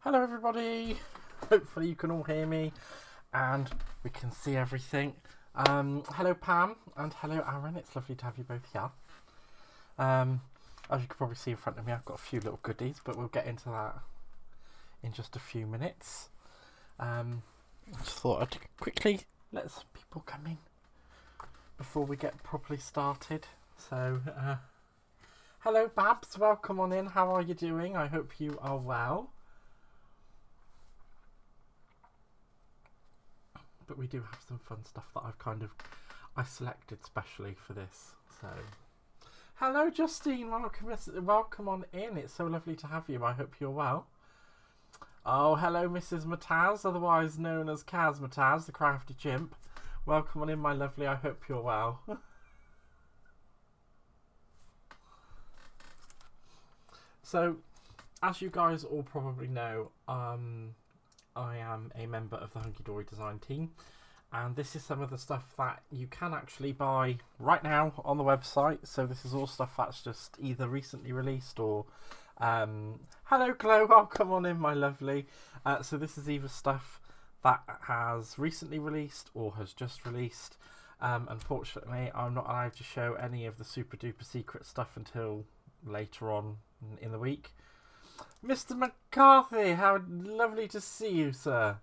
Hello everybody, hopefully you can all hear me and we can see everything. Hello Pam and hello Aaron, it's lovely to have you both here. As you can probably see in front of me, I've got a few little goodies, but we'll get into that in just a few minutes. I just thought I'd quickly let some people come in before we get properly started. So, hello Babs, welcome on in, how are you doing? I hope you are well. But we do have some fun stuff that I selected specially for this. So, hello Justine, welcome on in. It's so lovely to have you. I hope you're well. Oh, hello Mrs. Mataz, otherwise known as Kaz Mataz, the crafty chimp. Welcome on in, my lovely. I hope you're well. So, as you guys all probably know, I am a member of the Hunkydory design team, and this is some of the stuff that you can actually buy right now on the website. So this is all stuff that's just either recently released or hello Chloe, welcome on in, my lovely. So this is either stuff that has recently released or has just released. Unfortunately, I'm not allowed to show any of the super duper secret stuff until later on in the week. Mr. McCarthy, how lovely to see you, sir.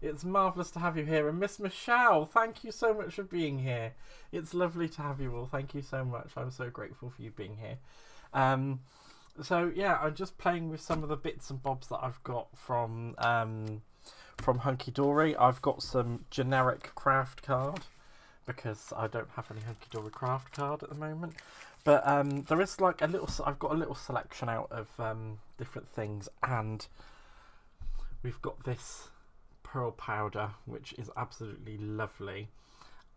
It's marvellous to have you here. And Miss Michelle, thank you so much for being here. It's lovely to have you all. Thank you so much. I'm so grateful for you being here. So, yeah, I'm just playing with some of the bits and bobs that I've got from Hunkydory. I've got some generic craft card because I don't have any Hunkydory craft card at the moment. But there is like I've got a little selection out of different things, and we've got this pearl powder, which is absolutely lovely.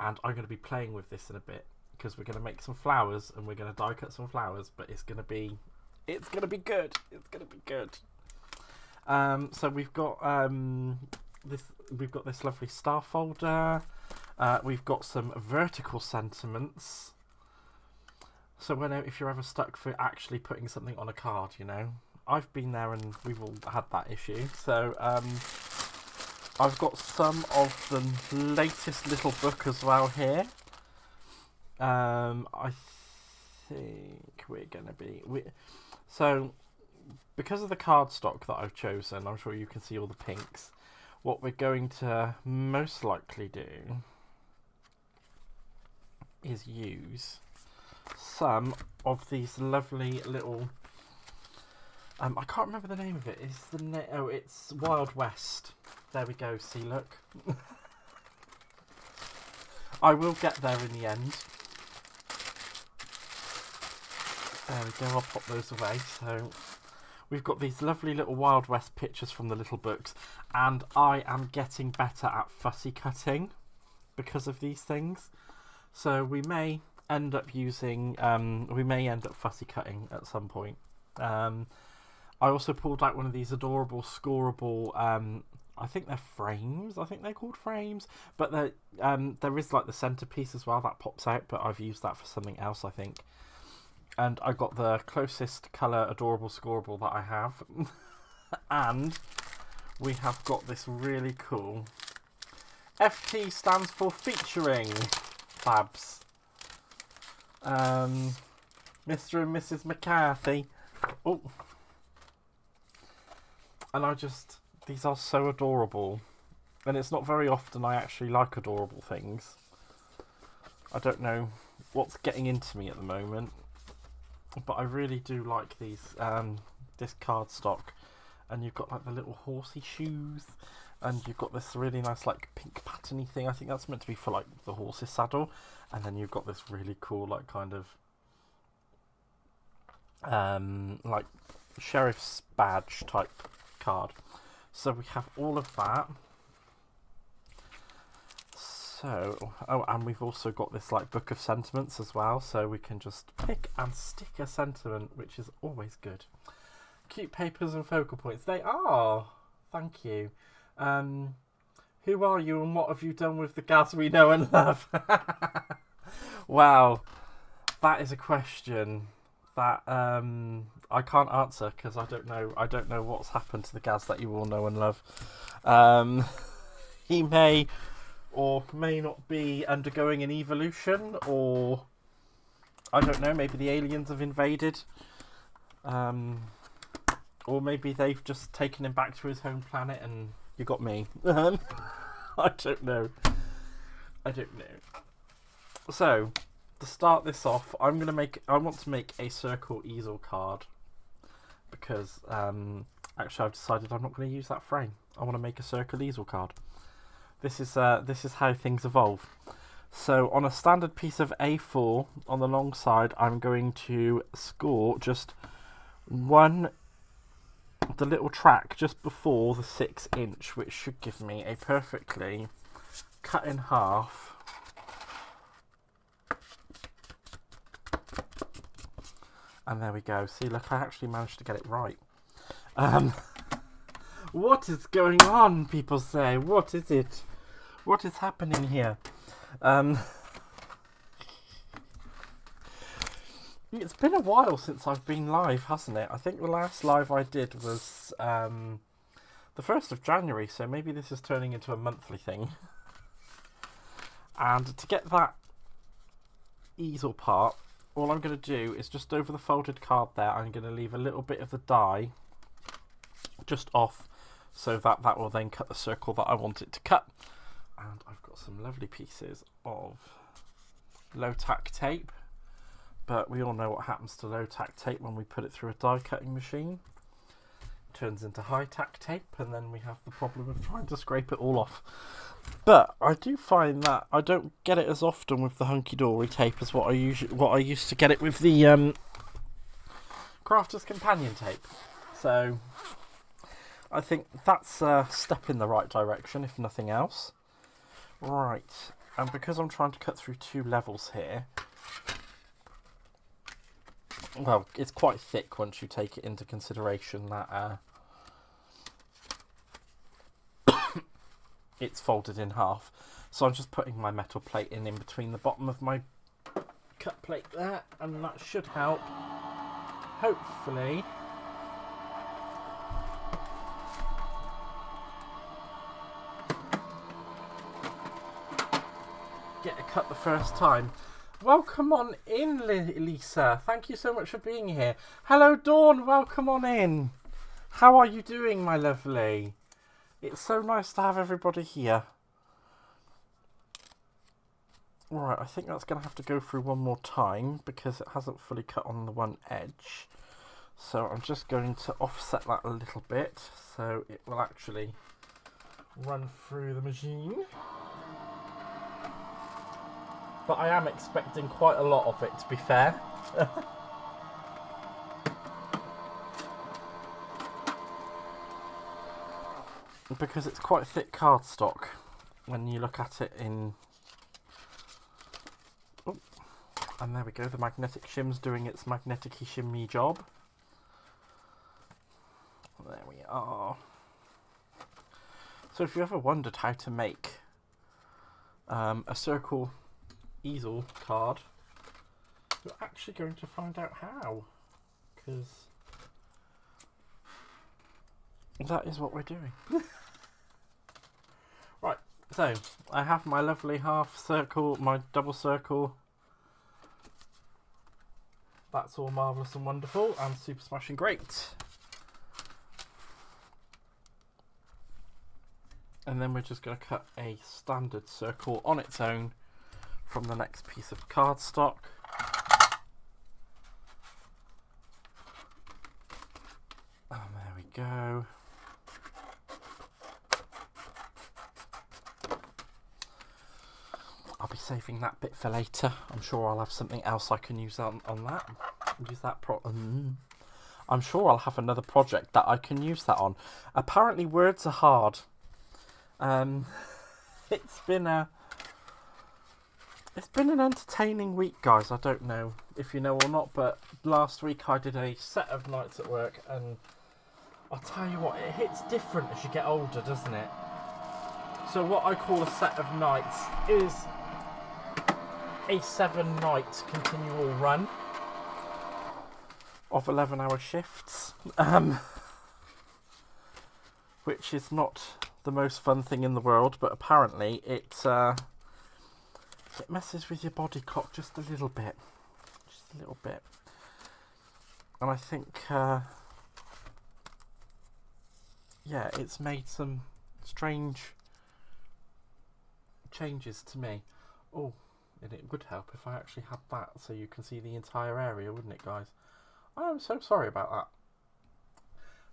And I'm going to be playing with this in a bit because we're going to make some flowers and we're going to die cut some flowers. But it's going to be good. It's going to be good. So we've got this lovely star folder. We've got some vertical sentiments. So if you're ever stuck for actually putting something on a card, you know, I've been there and we've all had that issue. So I've got some of the latest little book as well here. I think we're going to be... So because of the cardstock that I've chosen, I'm sure you can see all the pinks. What we're going to most likely do is use some of these lovely little I can't remember the name of it. It's Wild West. There we go. See, look. I will get there in the end. There we go. I'll pop those away. So we've got these lovely little Wild West pictures from the little books, and I am getting better at fussy cutting because of these things. So we may end up fussy cutting at some point. I also pulled out one of these adorable scoreable I think they're frames. I think they're called frames, but there is like the centerpiece as well that pops out, but I've used that for something else, I think. And I got the closest color adorable scoreable that I have. And we have got this really cool FT stands for featuring Babs. Mr. and Mrs. McCarthy. Oh, and these are so adorable, and it's not very often I actually like adorable things. I don't know what's getting into me at the moment, but I really do like these. This cardstock, and you've got like the little horsey shoes, and you've got this really nice like pink patterny thing. I think that's meant to be for like the horse's saddle. And then you've got this really cool, like, kind of, like, sheriff's badge type card. So we have all of that. So, oh, and we've also got this, like, book of sentiments as well. So we can just pick and stick a sentiment, which is always good. Cute papers and focal points. They are. Thank you. Who are you and what have you done with the Gaz we know and love? Wow, that is a question that I can't answer because I don't know. I don't know what's happened to the Gaz that you all know and love. He may or may not be undergoing an evolution, or I don't know. Maybe the aliens have invaded, or maybe they've just taken him back to his home planet, and you got me. I don't know. I don't know. So, to start this off, I want to make a circle easel card because actually I've decided I'm not going to use that frame. I want to make a circle easel card. This is how things evolve. So on a standard piece of A4 on the long side, I'm going to score just the little track just before the 6-inch, which should give me a perfectly cut in half and there we go. See, look, I actually managed to get it right. What is going on, people say? What is it? What is happening here? It's been a while since I've been live, hasn't it? I think the last live I did was the 1st of January, so maybe this is turning into a monthly thing. And to get that easel part, all I'm going to do is just over the folded card there, I'm going to leave a little bit of the die just off, so that will then cut the circle that I want it to cut. And I've got some lovely pieces of low tack tape, but we all know what happens to low tack tape when we put it through a die cutting machine. It turns into high tack tape, and then we have the problem of trying to scrape it all off. But I do find that I don't get it as often with the Hunkydory tape as what I used to get it with the Crafter's Companion tape. So I think that's a step in the right direction, if nothing else. Right, and because I'm trying to cut through 2 levels here, well, it's quite thick once you take it into consideration that it's folded in half. So I'm just putting my metal plate in between the bottom of my cut plate there, and that should help, hopefully. Get a cut the first time. Welcome on in, Lisa. Thank you so much for being here. Hello, Dawn. Welcome on in. How are you doing, my lovely? It's so nice to have everybody here. Right, I think that's going to have to go through one more time because it hasn't fully cut on the one edge. So I'm just going to offset that a little bit so it will actually run through the machine. But I am expecting quite a lot of it, to be fair. Because it's quite thick cardstock when you look at it in... Oh, and there we go, the magnetic shim's doing its magnetic-y shimmy job. There we are. So if you ever wondered how to make a circle easel card, you're actually going to find out how, because that is what we're doing. Right, so I have my lovely half circle, my double circle. That's all marvellous and wonderful and super smashing great. And then we're just going to cut a standard circle on its own from the next piece of cardstock. And there we go. I'll be saving that bit for later. I'm sure I'll have something else I can use on that. Use that I'm sure I'll have another project that I can use that on. Apparently words are hard. It's been an entertaining week, guys. I don't know if you know or not, but last week I did a set of nights at work, and I'll tell you what, it hits different as you get older, doesn't it? So what I call a set of nights is a 7-night continual run. of 11-hour shifts, which is not the most fun thing in the world, but apparently it messes with your body clock just a little bit, and I think yeah, it's made some strange changes to me. Oh, and it would help if I actually had that so you can see the entire area, wouldn't it, guys? I'm so sorry about that.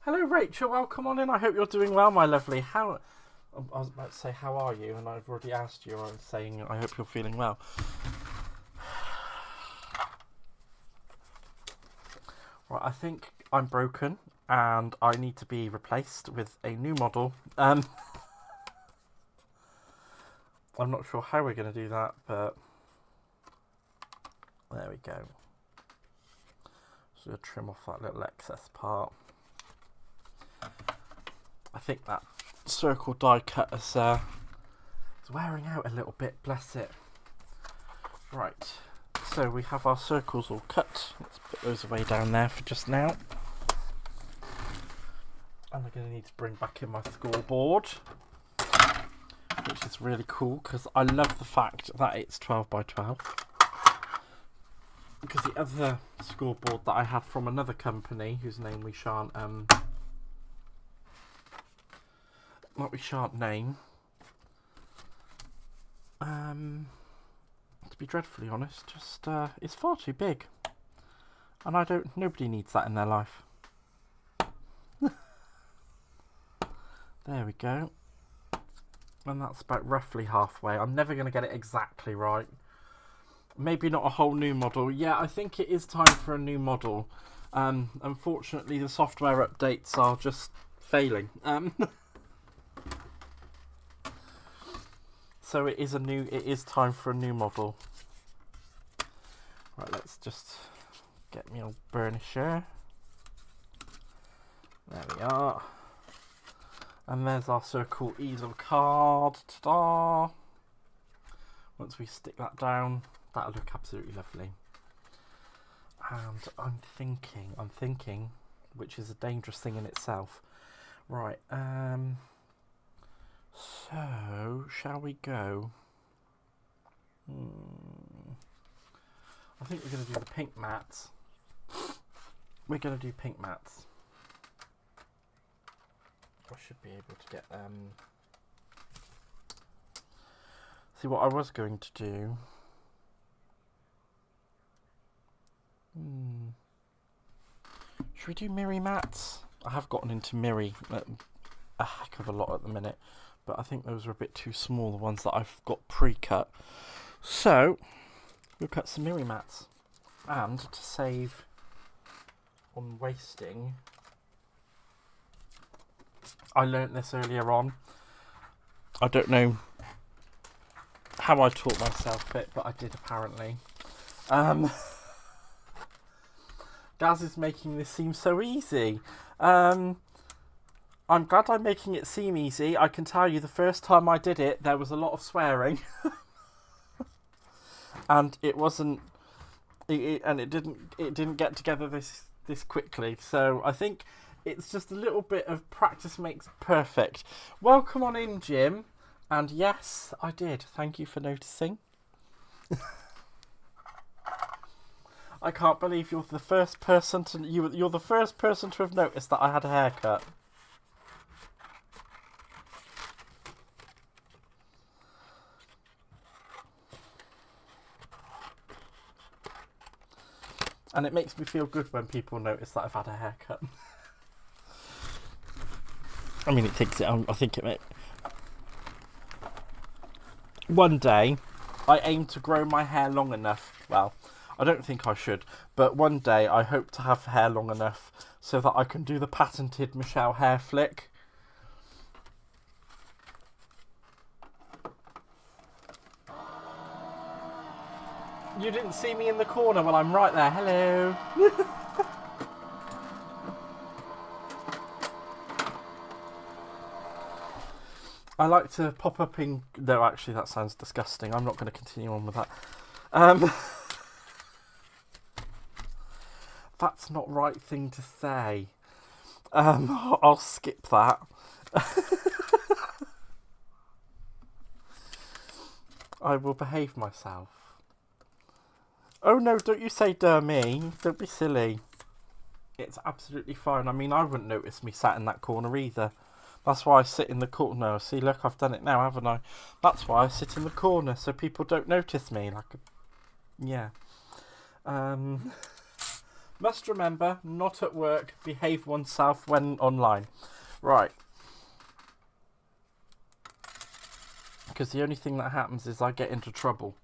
Hello, Rachel. Welcome on in. I hope you're doing well, my lovely. I was about to say, how are you? And I've already asked you. I'm saying, I hope you're feeling well. Right, I think I'm broken and I need to be replaced with a new model. I'm not sure how we're going to do that, but there we go. So trim off that little excess part. I think that circle die cut is wearing out a little bit, bless it. Right, so we have our circles all cut. Let's put those away down there for just now. And I'm going to need to bring back in my scoreboard, which is really cool because I love the fact that it's 12 by 12. Because the other scoreboard that I had from another company, whose name we shan't name, to be dreadfully honest, just it's far too big, and nobody needs that in their life. There we go, and that's about roughly halfway. I'm never going to get it exactly right. Maybe not a whole new model. Yeah, I think it is time for a new model. Unfortunately, the software updates are just failing. So it is time for a new model. Right, let's just get me old burnisher. There we are. And there's our circle easel card. Ta-da! Once we stick that down, that'll look absolutely lovely. And I'm thinking, which is a dangerous thing in itself. Right, so shall we go? I think we're going to do the pink mats. We're going to do pink mats. I should be able to get see what I was going to do. Should we do mirror mats? I have gotten into mirror a heck of a lot at the minute, but I think those are a bit too small, the ones that I've got pre-cut. So we'll cut some mirror mats, and to save on wasting, I learnt this earlier on. I don't know how I taught myself it, but I did apparently. Gaz is making this seem so easy. I'm glad I'm making it seem easy. I can tell you the first time I did it, there was a lot of swearing. And it wasn't... it didn't get together this quickly. So I think it's just a little bit of practice makes perfect. Welcome on in, Jim. And yes, I did. Thank you for noticing. I can't believe you're the first person to you're the first person to have noticed that I had a haircut. And it makes me feel good when people notice that I've had a haircut. I mean, I think it may... One day, I aim to grow my hair long enough. Well, I don't think I should, but one day I hope to have hair long enough so that I can do the patented Michelle hair flick. You didn't see me in the corner? Well, I'm right there. Hello. I like to pop up in... No, actually, that sounds disgusting. I'm not going to continue on with that. That's not right thing to say. I'll skip that. I will behave myself. Oh no, don't you say "duh" me. Don't be silly. It's absolutely fine. I mean, I wouldn't notice me sat in that corner either. That's why I sit in the corner. No, see, look, I've done it now, haven't I? That's why I sit in the corner, so people don't notice me. Yeah. Must remember, not at work, behave oneself when online. Right. Because the only thing that happens is I get into trouble.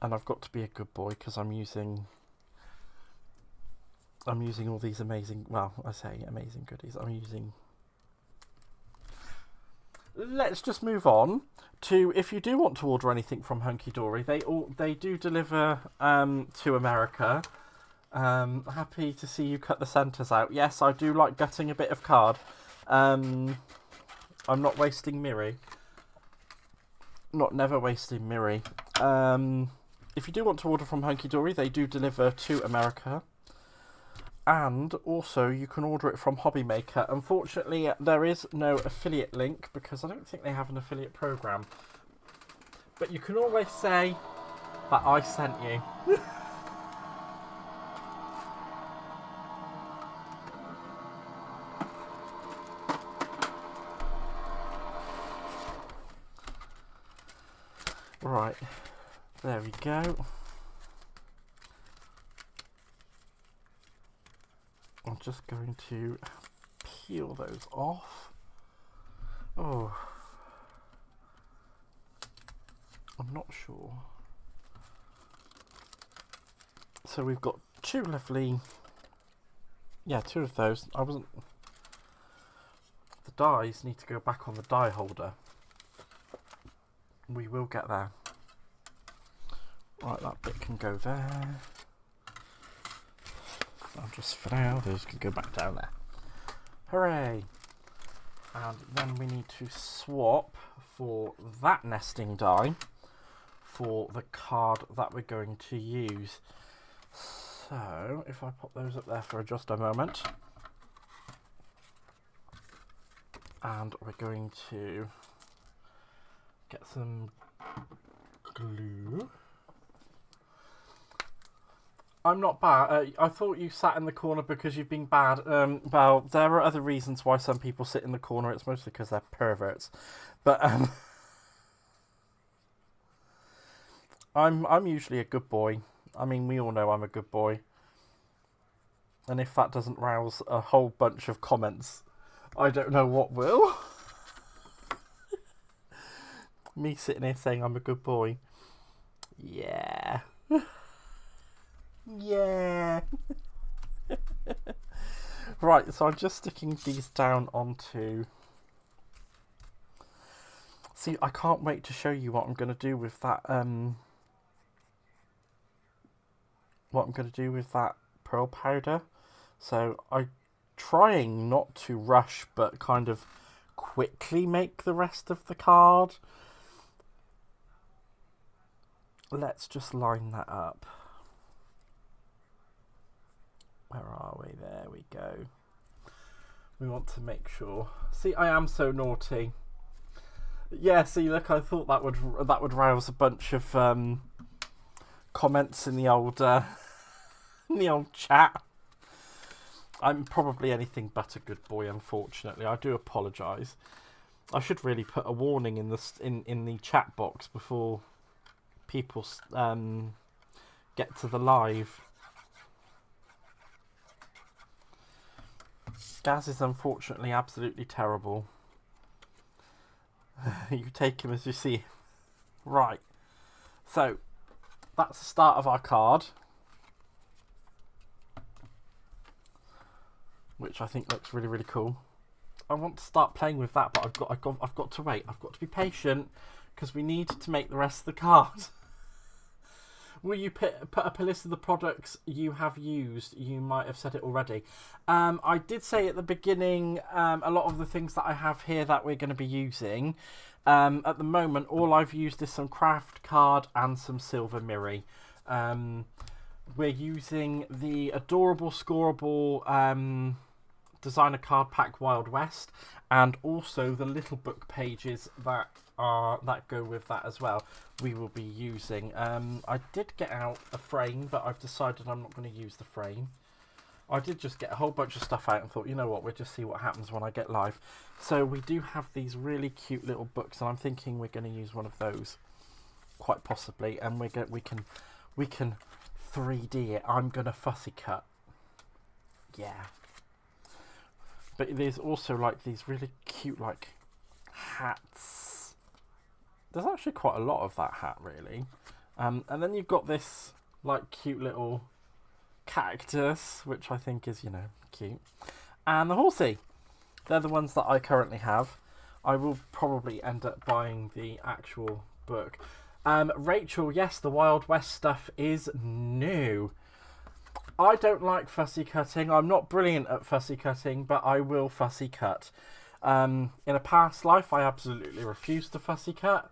And I've got to be a good boy because I'm using all these amazing, well, I say amazing goodies. Let's just move on to, if you do want to order anything from Hunkydory, they do deliver to America. Happy to see you cut the centres out. Yes, I do like gutting a bit of card. I'm not wasting Miri. Never wasting Miri. If you do want to order from Hunkydory, they do deliver to America. And also, you can order it from Hobby Maker. Unfortunately, there is no affiliate link because I don't think they have an affiliate program. But you can always say that I sent you. Right, there we go. I'm just going to peel those off. Oh, I'm not sure. So we've got two lovely, two of those. The dies need to go back on the die holder. We will get there. Right, that bit can go there. I'll just for now, those can go back down there. Hooray! And then we need to swap for that nesting die for the card that we're going to use. So, if I pop those up there for just a moment. And we're going to get some glue. I'm not bad. I thought you sat in the corner because you've been bad. Well, there are other reasons why some people sit in the corner. It's mostly because they're perverts. But I'm usually a good boy. I mean, we all know I'm a good boy. And if that doesn't rouse a whole bunch of comments, I don't know what will. Me sitting here saying I'm a good boy. Yeah. Yeah. Right, so I'm just sticking these down onto... See, I can't wait to show you what I'm going to do with that, pearl powder. So I'm trying not to rush, but kind of quickly make the rest of the card. Let's just line that up. Where are we? There we go. We want to make sure. See, I am so naughty. Yeah, see, look, I thought that would rouse a bunch of comments in the old chat. I'm probably anything but a good boy, unfortunately. I do apologise. I should really put a warning in the chat box before people get to the live. Gaz is unfortunately absolutely terrible. You take him as you see. Right. So, that's the start of our card. Which I think looks really, really cool. I want to start playing with that, but I've got to wait. I've got to be patient because we need to make the rest of the card. Will you put up a list of the products you have used? You might have said it already. I did say at the beginning a lot of the things that I have here that we're going to be using. At the moment, all I've used is some craft card and some silver Miri. we're using the adorable, scoreable designer card pack Wild West, and also the little book pages that go with that as well. We will be using. I did get out a frame, but I've decided I'm not going to use the frame. I did just get a whole bunch of stuff out and thought, you know what, we'll just see what happens when I get live. So we do have these really cute little books, and I'm thinking we're going to use one of those, quite possibly, and we can 3D it. I'm going to fussy cut. Yeah. But there's also like these really cute like hats. There's actually quite a lot of that hat, really. And then you've got this like cute little cactus, which I think is, you know, cute, and the horsey. They're the ones that I currently have. I will probably end up buying the actual book. Rachel, yes, the Wild West stuff is new. I don't like fussy cutting. I'm not brilliant at fussy cutting, but I will fussy cut. In a past life, I absolutely refused to fussy cut.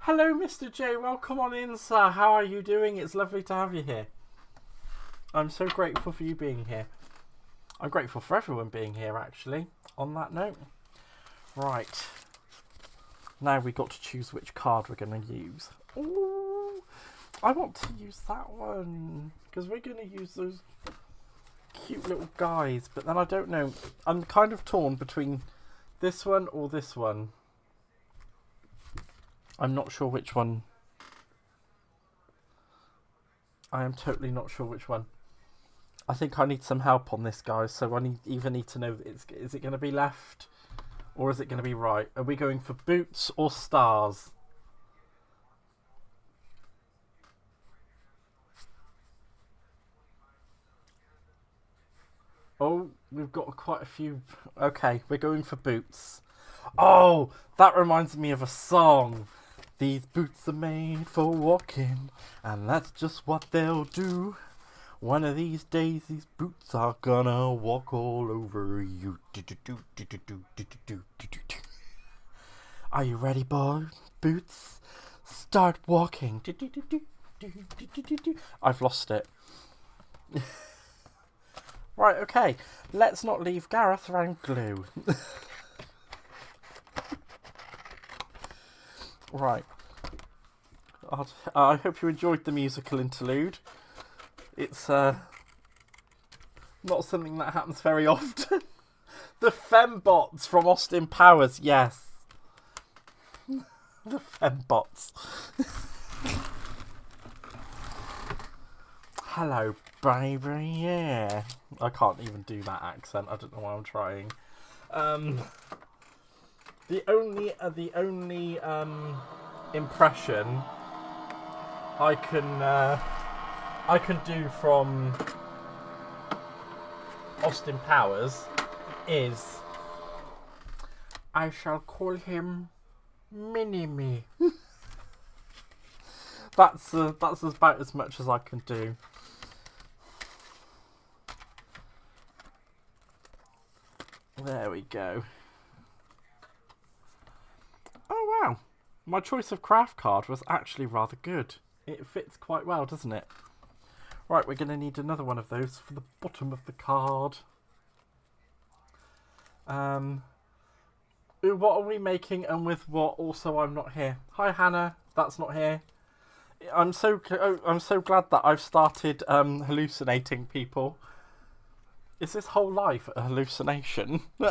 Hello, Mr. J. Welcome on in, sir. How are you doing? It's lovely to have you here. I'm so grateful for you being here. I'm grateful for everyone being here, actually, on that note. Right. Now we've got to choose which card we're going to use. Ooh, I want to use that one, because we're going to use those cute little guys. But then I don't know. I'm kind of torn between this one or this one. I'm not sure which one. I am totally not sure which one. I think I need some help on this, guys. So I either need to know, is it going to be left or is it going to be right? Are we going for boots or stars? Oh, we've got quite a few. Okay, we're going for boots. Oh, that reminds me of a song. These boots are made for walking, and that's just what they'll do. One of these days, these boots are gonna walk all over you. Are you ready, boy? Boots? Start walking. I've lost it. Right, okay. Let's not leave Gareth around glue. Right. I hope you enjoyed the musical interlude. It's not something that happens very often. The fembots from Austin Powers, yes. The fembots. Hello, baby, yeah. I can't even do that accent. I don't know why I'm trying. The only impression I can do from Austin Powers is, I shall call him Mini-Me. That's about as much as I can do. There we go. Oh wow, my choice of craft card was actually rather good. It fits quite well, doesn't it? Right, we're going to need another one of those for the bottom of the card. What are we making, and with what? Also, I'm not here. Hi, Hannah. That's not here. I'm so glad that I've started hallucinating people. Is this whole life a hallucination? Do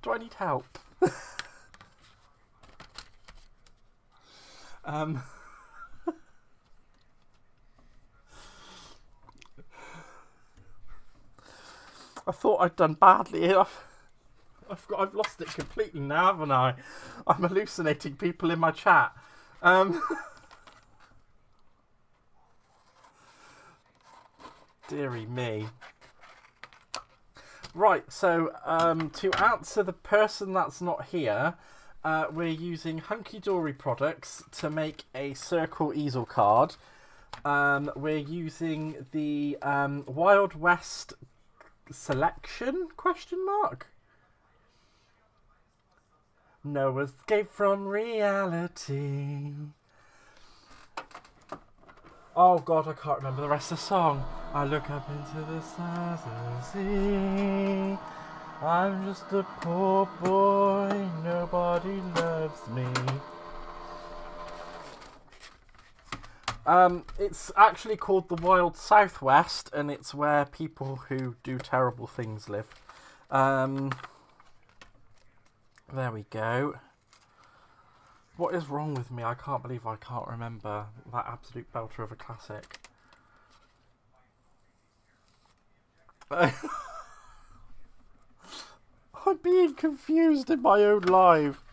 I need help? I thought I'd done badly. I've lost it completely now, haven't I? I'm hallucinating people in my chat. Deary me. Right, so to answer the person that's not here, we're using Hunkydory products to make a circle easel card. We're using the Wild West selection ? No escape from reality. Oh god, I can't remember the rest of the song. I look up into the stars and see I'm just a poor boy, nobody loves me. It's actually called the Wild Southwest, and it's where people who do terrible things live. There we go. What is wrong with me? I can't believe I can't remember that absolute belter of a classic. I'm being confused in my own life.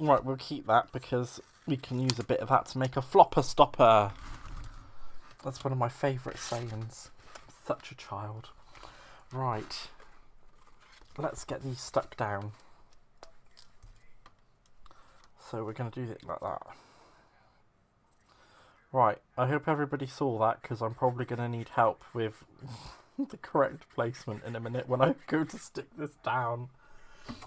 Right, we'll keep that because we can use a bit of that to make a flopper stopper. That's one of my favourite sayings. Such a child. Right. Let's get these stuck down. So we're going to do it like that. Right, I hope everybody saw that because I'm probably going to need help with the correct placement in a minute when I go to stick this down.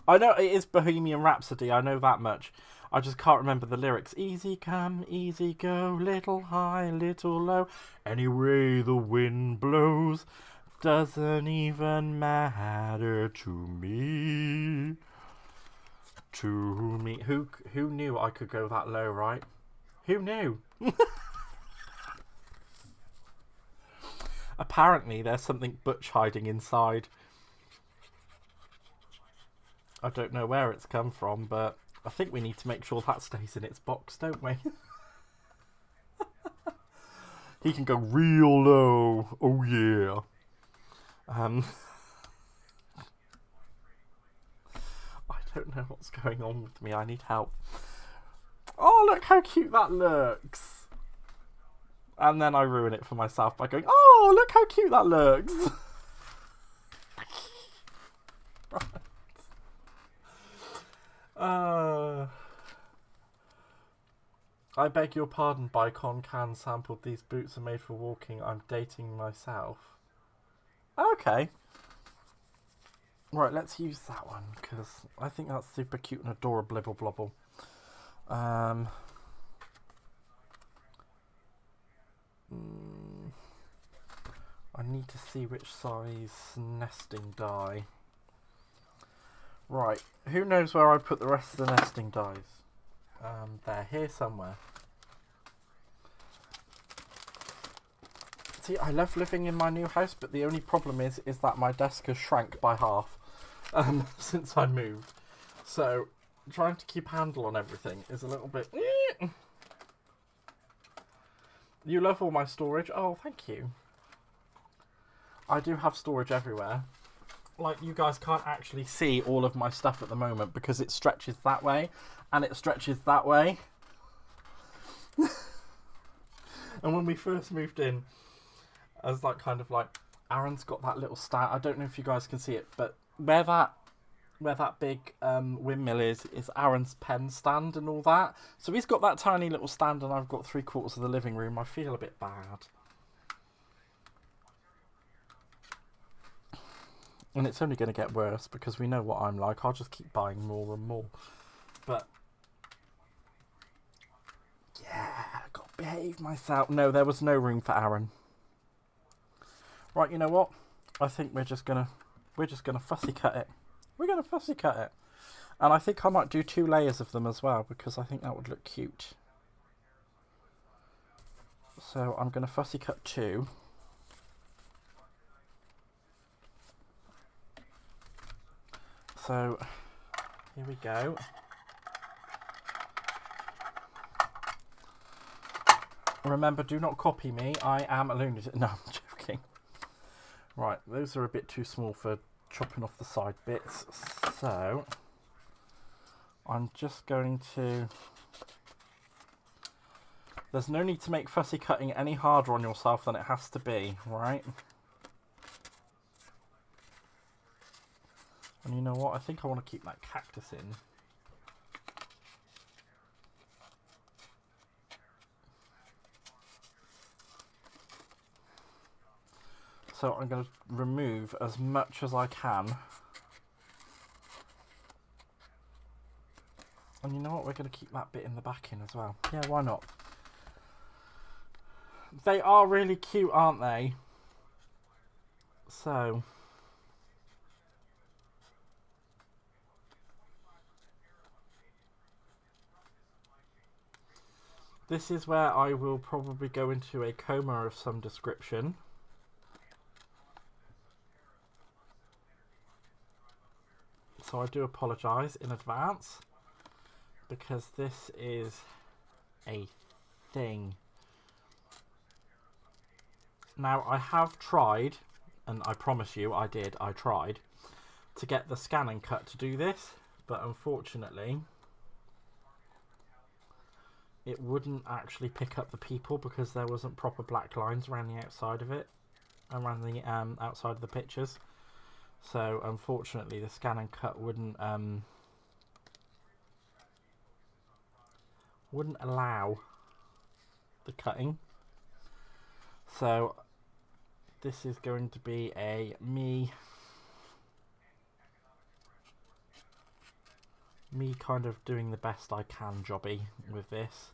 I know it is Bohemian Rhapsody, I know that much. I just can't remember the lyrics. Easy come, easy go, little high, little low. Any way the wind blows doesn't even matter to me. To me. Who knew I could go that low, right? Who knew? Apparently there's something butch hiding inside. I don't know where it's come from, but I think we need to make sure that stays in its box, don't we? He can go real low. Oh yeah. I don't know what's going on with me. I need help. Oh, look how cute that looks. And then I ruin it for myself by going, oh, look how cute that looks. I beg your pardon, Bicon Can sampled these boots are made for walking. I'm dating myself. Okay. Right, let's use that one because I think that's super cute and adorable. Blibble blobble. I need to see which size nesting die. Right, who knows where I put the rest of the nesting dies? They're here somewhere. See, I love living in my new house, but the only problem is that my desk has shrank by half since I moved. So trying to keep a handle on everything is a little bit... You love all my storage? Oh, thank you. I do have storage everywhere. Like, you guys can't actually see all of my stuff at the moment because it stretches that way and it stretches that way. And when we first moved in, I was like, kind of like, Aaron's got that little stand. I don't know if you guys can see it, but where that big windmill is Aaron's pen stand and all that. So he's got that tiny little stand and I've got 3/4 of the living room. I feel a bit bad. And it's only going to get worse because we know what I'm like. I'll just keep buying more and more. But yeah, I've got to behave myself. No, there was no room for Aaron. Right, you know what? I think we're just gonna fussy cut it. We're gonna fussy cut it. And I think I might do 2 layers of them as well because I think that would look cute. So I'm gonna fussy cut 2. So here we go. Remember, do not copy me. I am a lunatic. No, I'm joking. Right, those are a bit too small for chopping off the side bits. So I'm just going to... There's no need to make fussy cutting any harder on yourself than it has to be, right? And you know what? I think I want to keep that cactus in. So I'm going to remove as much as I can. And you know what? We're going to keep that bit in the back in as well. Yeah, why not? They are really cute, aren't they? So this is where I will probably go into a coma of some description. So I do apologise in advance, because this is a thing. Now, I have tried, and I promise you I tried to get the scan and cut to do this, but unfortunately it wouldn't actually pick up the people because there wasn't proper black lines around the outside of it, around the outside of the pictures. So unfortunately the scan and cut wouldn't allow the cutting. So this is going to be a me kind of doing the best I can jobby with this.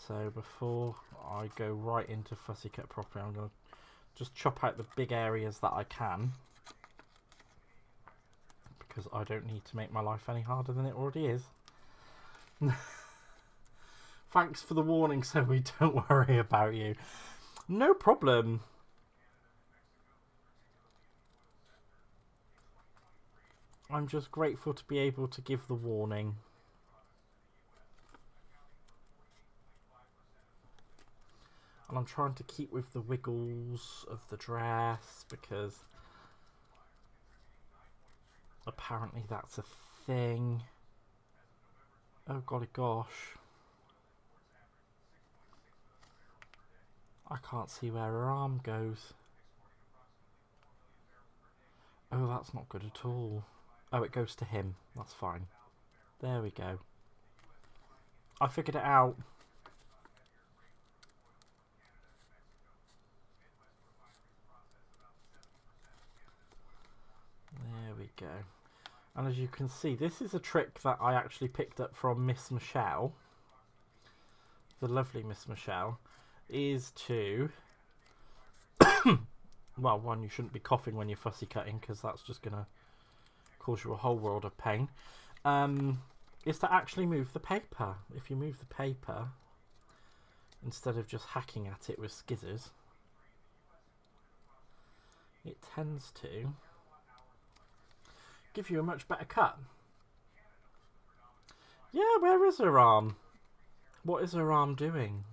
So before I go right into fussy cut properly, I'm going to just chop out the big areas that I can, because I don't need to make my life any harder than it already is. Thanks for the warning, so we don't worry about you. No problem. I'm just grateful to be able to give the warning. And I'm trying to keep with the wiggles of the dress, because apparently that's a thing. Oh golly gosh. I can't see where her arm goes. Oh, that's not good at all. Oh, it goes to him. That's fine. There we go. I figured it out. There we go. And as you can see, this is a trick that I actually picked up from Miss Michelle. The lovely Miss Michelle. Is to... well, one, you shouldn't be coughing when you're fussy cutting, because that's just going to cause you a whole world of pain. Is to actually move the paper. If you move the paper, instead of just hacking at it with skizzers, it tends to give you a much better cut. Yeah, where is her arm? What is her arm doing?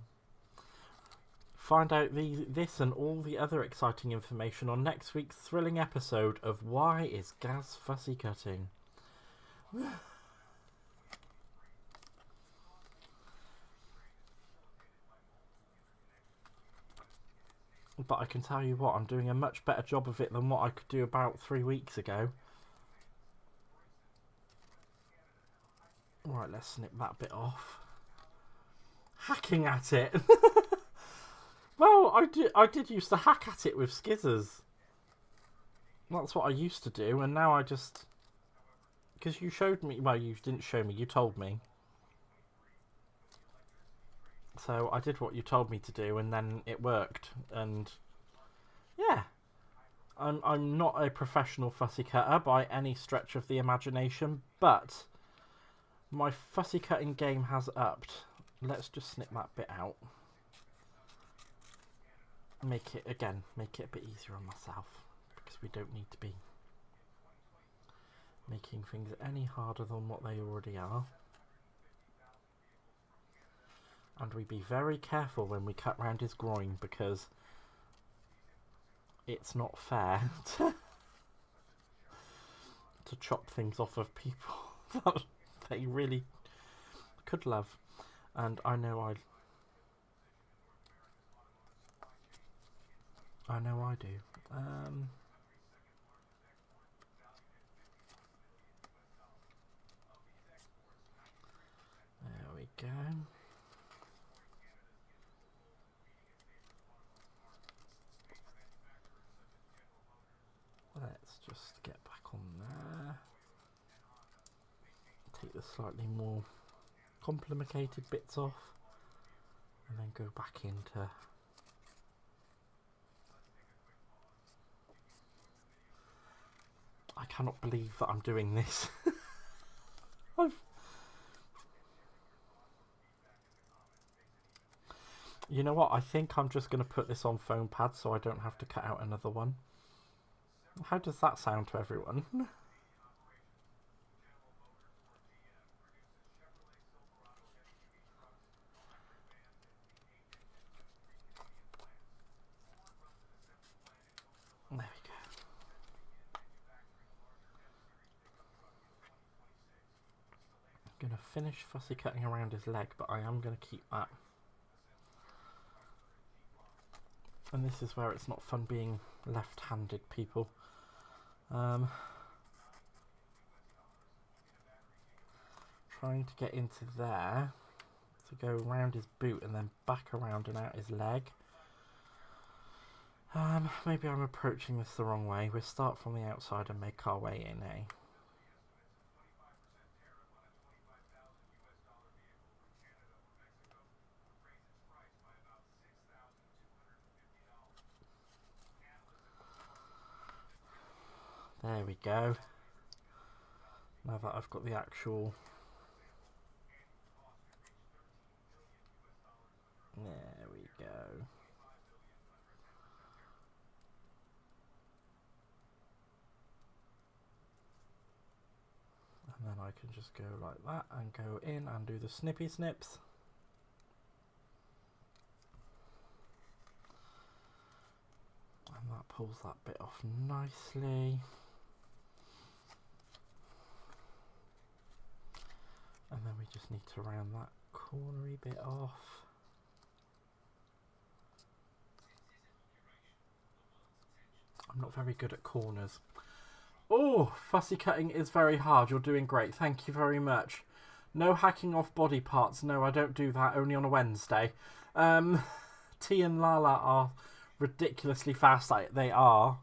Find out this and all the other exciting information on next week's thrilling episode of Why is Gaz Fussy Cutting? But I can tell you what, I'm doing a much better job of it than what I could do about 3 weeks ago. Right, let's snip that bit off. Hacking at it! Well, I did used to hack at it with skizzers. That's what I used to do, and now I just... Because you showed me... Well, you didn't show me, you told me. So I did what you told me to do, and then it worked. And yeah, I'm not a professional fussy cutter by any stretch of the imagination, but my fussy cutting game has upped. Let's just snip that bit out. Make it a bit easier on myself, because we don't need to be making things any harder than what they already are. And we be very careful when we cut round his groin, because it's not fair to chop things off of people that they really could love. And I know I do. There we go. Let's just get back on there. Take the slightly more complicated bits off, and then go back into cannot believe that I'm doing this. I've... You know what? I think I'm just going to put this on foam pad so I don't have to cut out another one. How does that sound to everyone? There we go. I'm going to finish fussy cutting around his leg, but I am going to keep that. And this is where it's not fun being left-handed, people. Trying to get into there to go around his boot and then back around and out his leg. Maybe I'm approaching this the wrong way. We'll start from the outside and make our way in, eh? There we go. Now that I've got the actual... There we go. And then I can just go like that and go in and do the snippy snips. And that pulls that bit off nicely. And then we just need to round that cornery bit off. I'm not very good at corners. Oh, fussy cutting is very hard. You're doing great. Thank you very much. No hacking off body parts. No, I don't do that. Only on a Wednesday. T and Lala are ridiculously fast at it. They are.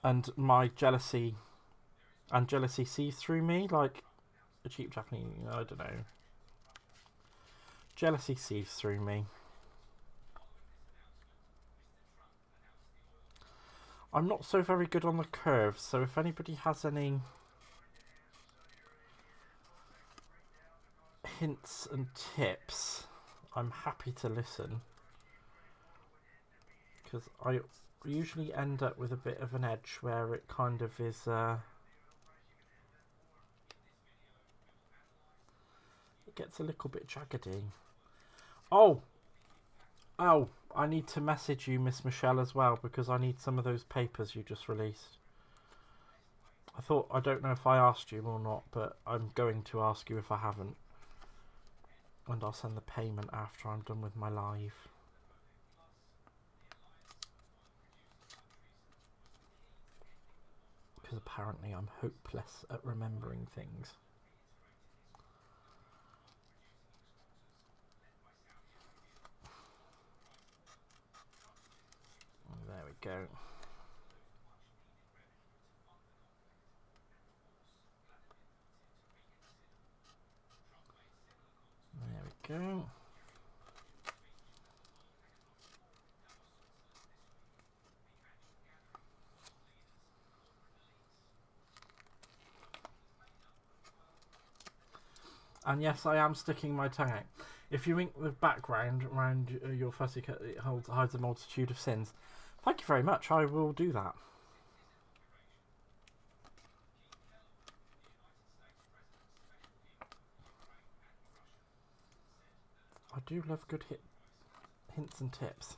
And my jealousy sees through me like a cheap Japanese. I don't know. Jealousy sees through me. I'm not so very good on the curves, so if anybody has any hints and tips, I'm happy to listen. Because I usually end up with a bit of an edge where it kind of is... it gets a little bit jaggedy. Oh! Oh! I need to message you, Miss Michelle, as well, because I need some of those papers you just released. I don't know if I asked you or not, but I'm going to ask you if I haven't. And I'll send the payment after I'm done with my live. Because apparently I'm hopeless at remembering things. There we go. There we go. And yes, I am sticking my tongue out. If you ink the background around your fussy cut, it hides a multitude of sins. Thank you very much. I will do that. I do love good hints and tips.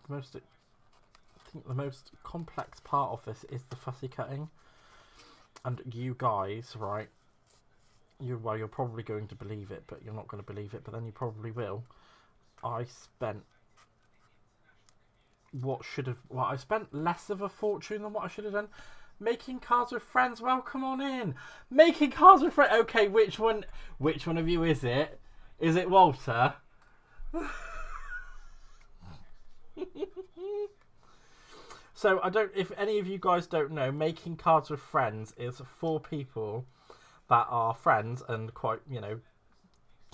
I think the most complex part of this is the fussy cutting. And you guys, right? Well, you're probably going to believe it, but you're not going to believe it, but then you probably will. I spent I spent less of a fortune than what I should have done. Making cards with friends. Welcome on in. Making cards with friends. Okay, which one of you is it? Is it Walter? So if any of you guys don't know, making cards with friends is 4 people that are friends and quite,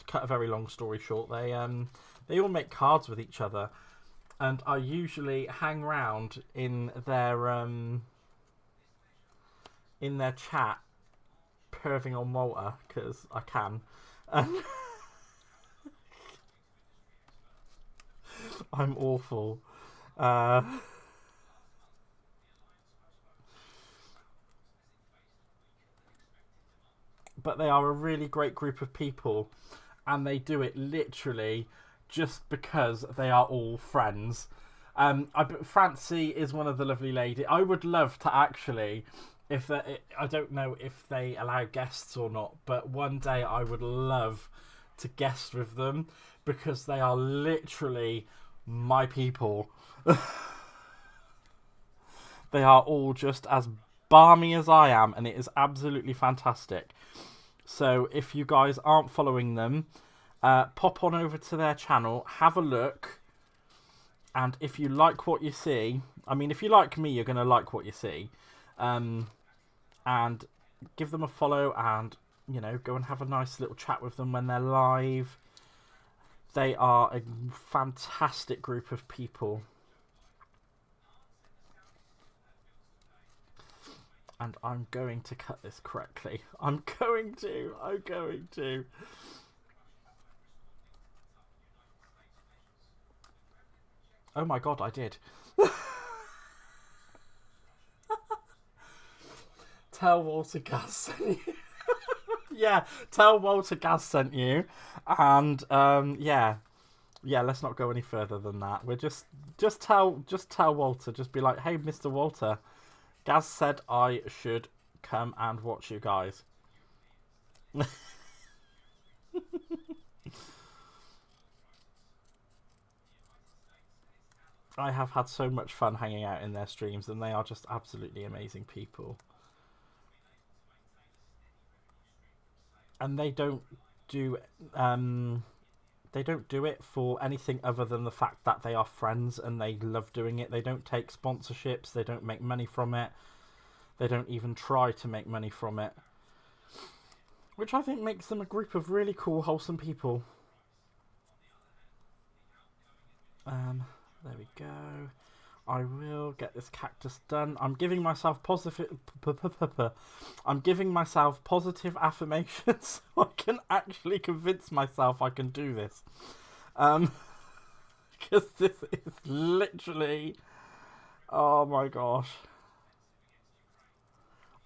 to cut a very long story short, they all make cards with each other, and I usually hang round in their chat, perving on Walter because I can. I'm awful. But they are a really great group of people, and they do it literally just because they are all friends. Francie is one of the lovely ladies. I would love to actually, I don't know if they allow guests or not, but one day I would love to guest with them because they are literally my people. They are all just as balmy as I am, and it is absolutely fantastic. So if you guys aren't following them, pop on over to their channel, have a look, and if you like what you see, I mean, if you like me, you're going to like what you see, and give them a follow, and, you know, go and have a nice little chat with them when they're live. They are a fantastic group of people. And I'm going to cut this correctly. I'm going to. Oh my god, I did. Tell Walter Gaz sent you. Yeah, tell Walter Gaz sent you. And yeah, let's not go any further than that. We're just tell Walter. Just be like, hey, Mr. Walter, Gaz said I should come and watch you guys. I have had so much fun hanging out in their streams, and they are just absolutely amazing people. And they don't do it for anything other than the fact that they are friends and they love doing it. They don't take sponsorships. They don't make money from it. They don't even try to make money from it. Which I think makes them a group of really cool, wholesome people. There we go. I will get this cactus done. I'm giving myself positive affirmations so I can actually convince myself I can do this. Because this is literally, oh my gosh.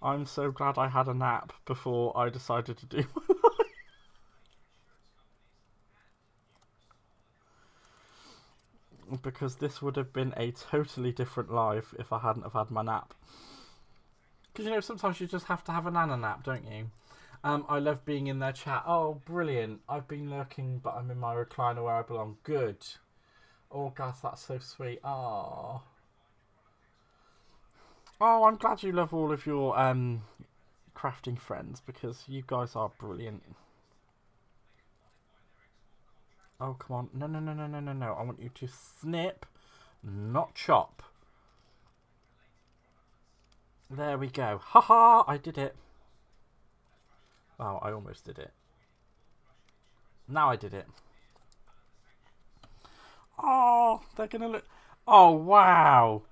I'm so glad I had a nap before I decided to do my life. Because this would have been a totally different life if I hadn't have had my nap. Because, you know, sometimes you just have to have a nana nap, don't you? I love being in their chat. Oh, brilliant. I've been lurking, but I'm in my recliner where I belong. Good. Oh, Gaz, that's so sweet. Oh, I'm glad you love all of your crafting friends, because you guys are brilliant. Oh, come on. No. I want you to snip, not chop. There we go. Haha, I did it. Wow, I almost did it. Now I did it. Oh, they're going to look... Oh, wow.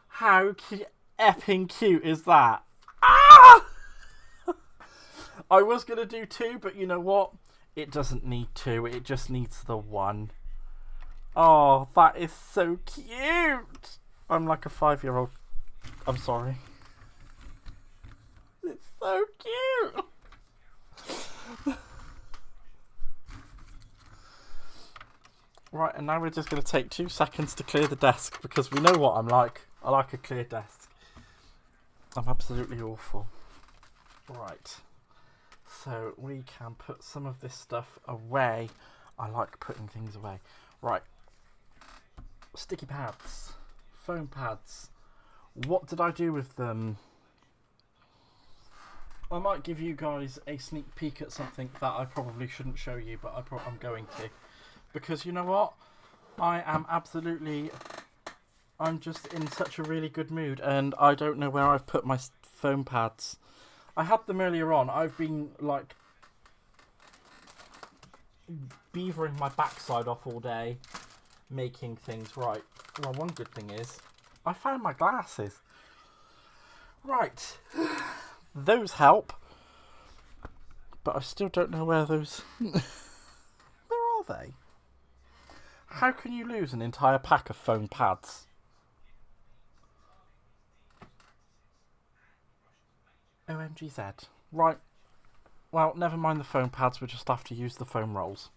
How effing cute is that? Ah! I was going to do 2, but you know what? It doesn't need 2. It just needs the 1. Oh, that is so cute. I'm like a 5-year-old. I'm sorry. It's so cute. Right, and now we're just going to take 2 seconds to clear the desk, because we know what I'm like. I like a clear desk. I'm absolutely awful. Right. So we can put some of this stuff away. I like putting things away. Right. Sticky pads. Foam pads. What did I do with them? I might give you guys a sneak peek at something that I probably shouldn't show you, but I'm going to. Because you know what? I'm just in such a really good mood, and I don't know where I've put my foam pads. I had them earlier on. I've been like beavering my backside off all day, making things right. Well, one good thing is I found my glasses. Right, those help, but I still don't know where those. Where are they? How can you lose an entire pack of foam pads? OMGZ. Right. Well, never mind the foam pads. We'll just have to use the foam rolls.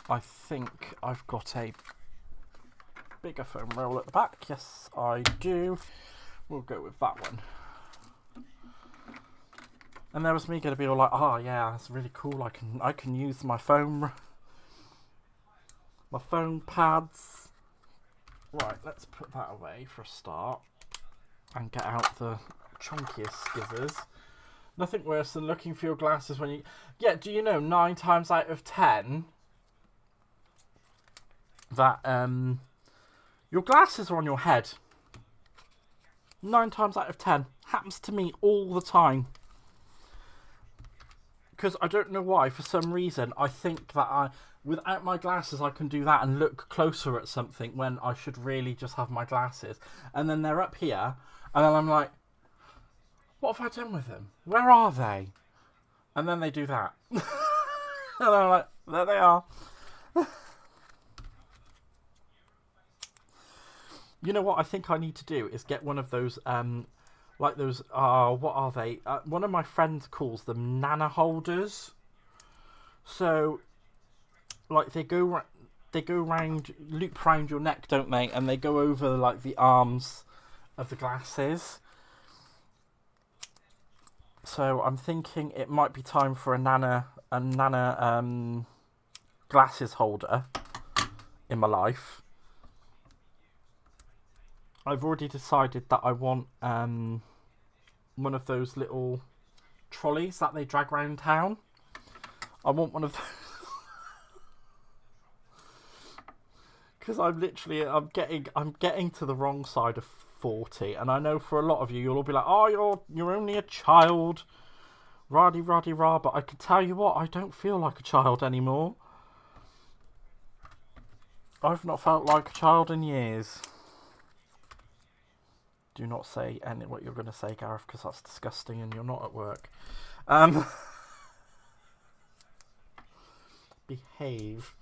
I think I've got a bigger foam roll at the back. Yes, I do. We'll go with that one. And there was me going to be all like, oh yeah, that's really cool. I can use my foam pads. Right, let's put that away for a start and get out the chunkiest skizzers. Nothing worse than looking for your glasses when you... Yeah, do you know 9 times out of 10 that your glasses are on your head? 9 times out of 10. Happens to me all the time. Because I don't know why, for some reason, I think that without my glasses I can do that and look closer at something when I should really just have my glasses. And then they're up here, and then I'm like, what have I done with them? Where are they? And then they do that. And I'm like, there they are. You know what I think I need to do is get one of those, like those, what are they? One of my friends calls them nana holders. So, like they go round, loop round your neck, don't they? And they go over like the arms of the glasses. So I'm thinking it might be time for a nana glasses holder in my life. I've already decided that I want one of those little trolleys that they drag around town. I want one of those. Because I'm getting to the wrong side of 40, and I know for a lot of you, you'll all be like, oh, you're only a child, rah-de-rah-de-rah, but I can tell you what, I don't feel like a child anymore. I've not felt like a child in years. Do not say what you're going to say, Gareth, because that's disgusting and you're not at work. Behave.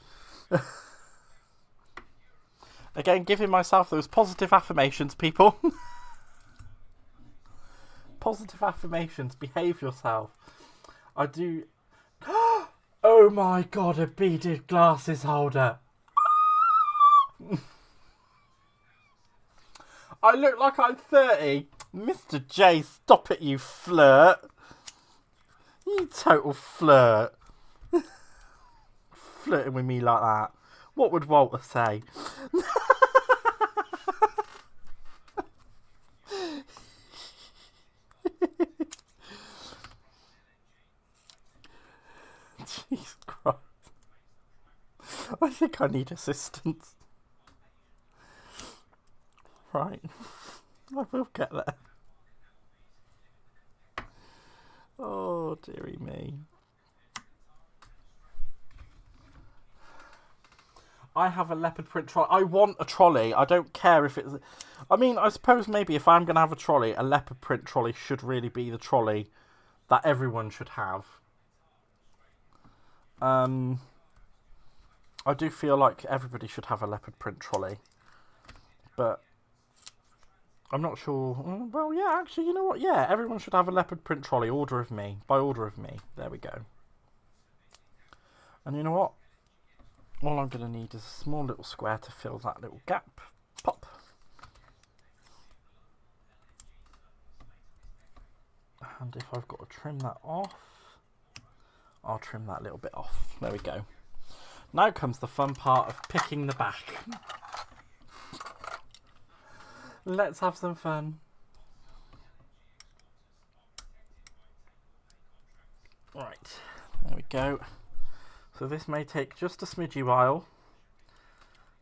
Again, giving myself those positive affirmations, people. Positive affirmations. Behave yourself. I do... Oh my god, a beaded glasses holder. I look like I'm 30. Mr. J, stop it, you flirt. You total flirt. Flirting with me like that. What would Walter say? Jesus Christ. I think I need assistance. Right. I will get there. Oh, dearie me. I have a leopard print trolley. I want a trolley. I don't care if it's... I mean, I suppose maybe if I'm going to have a trolley, a leopard print trolley should really be the trolley that everyone should have. I do feel like everybody should have a leopard print trolley. But I'm not sure. Well, yeah, actually, you know what? Yeah, everyone should have a leopard print trolley. Order of me. By order of me. There we go. And you know what? All I'm going to need is a small little square to fill that little gap. Pop. And if I've got to trim that off, I'll trim that little bit off. There we go. Now comes the fun part of picking the back. Let's have some fun. Right, there we go. So this may take just a smidgy while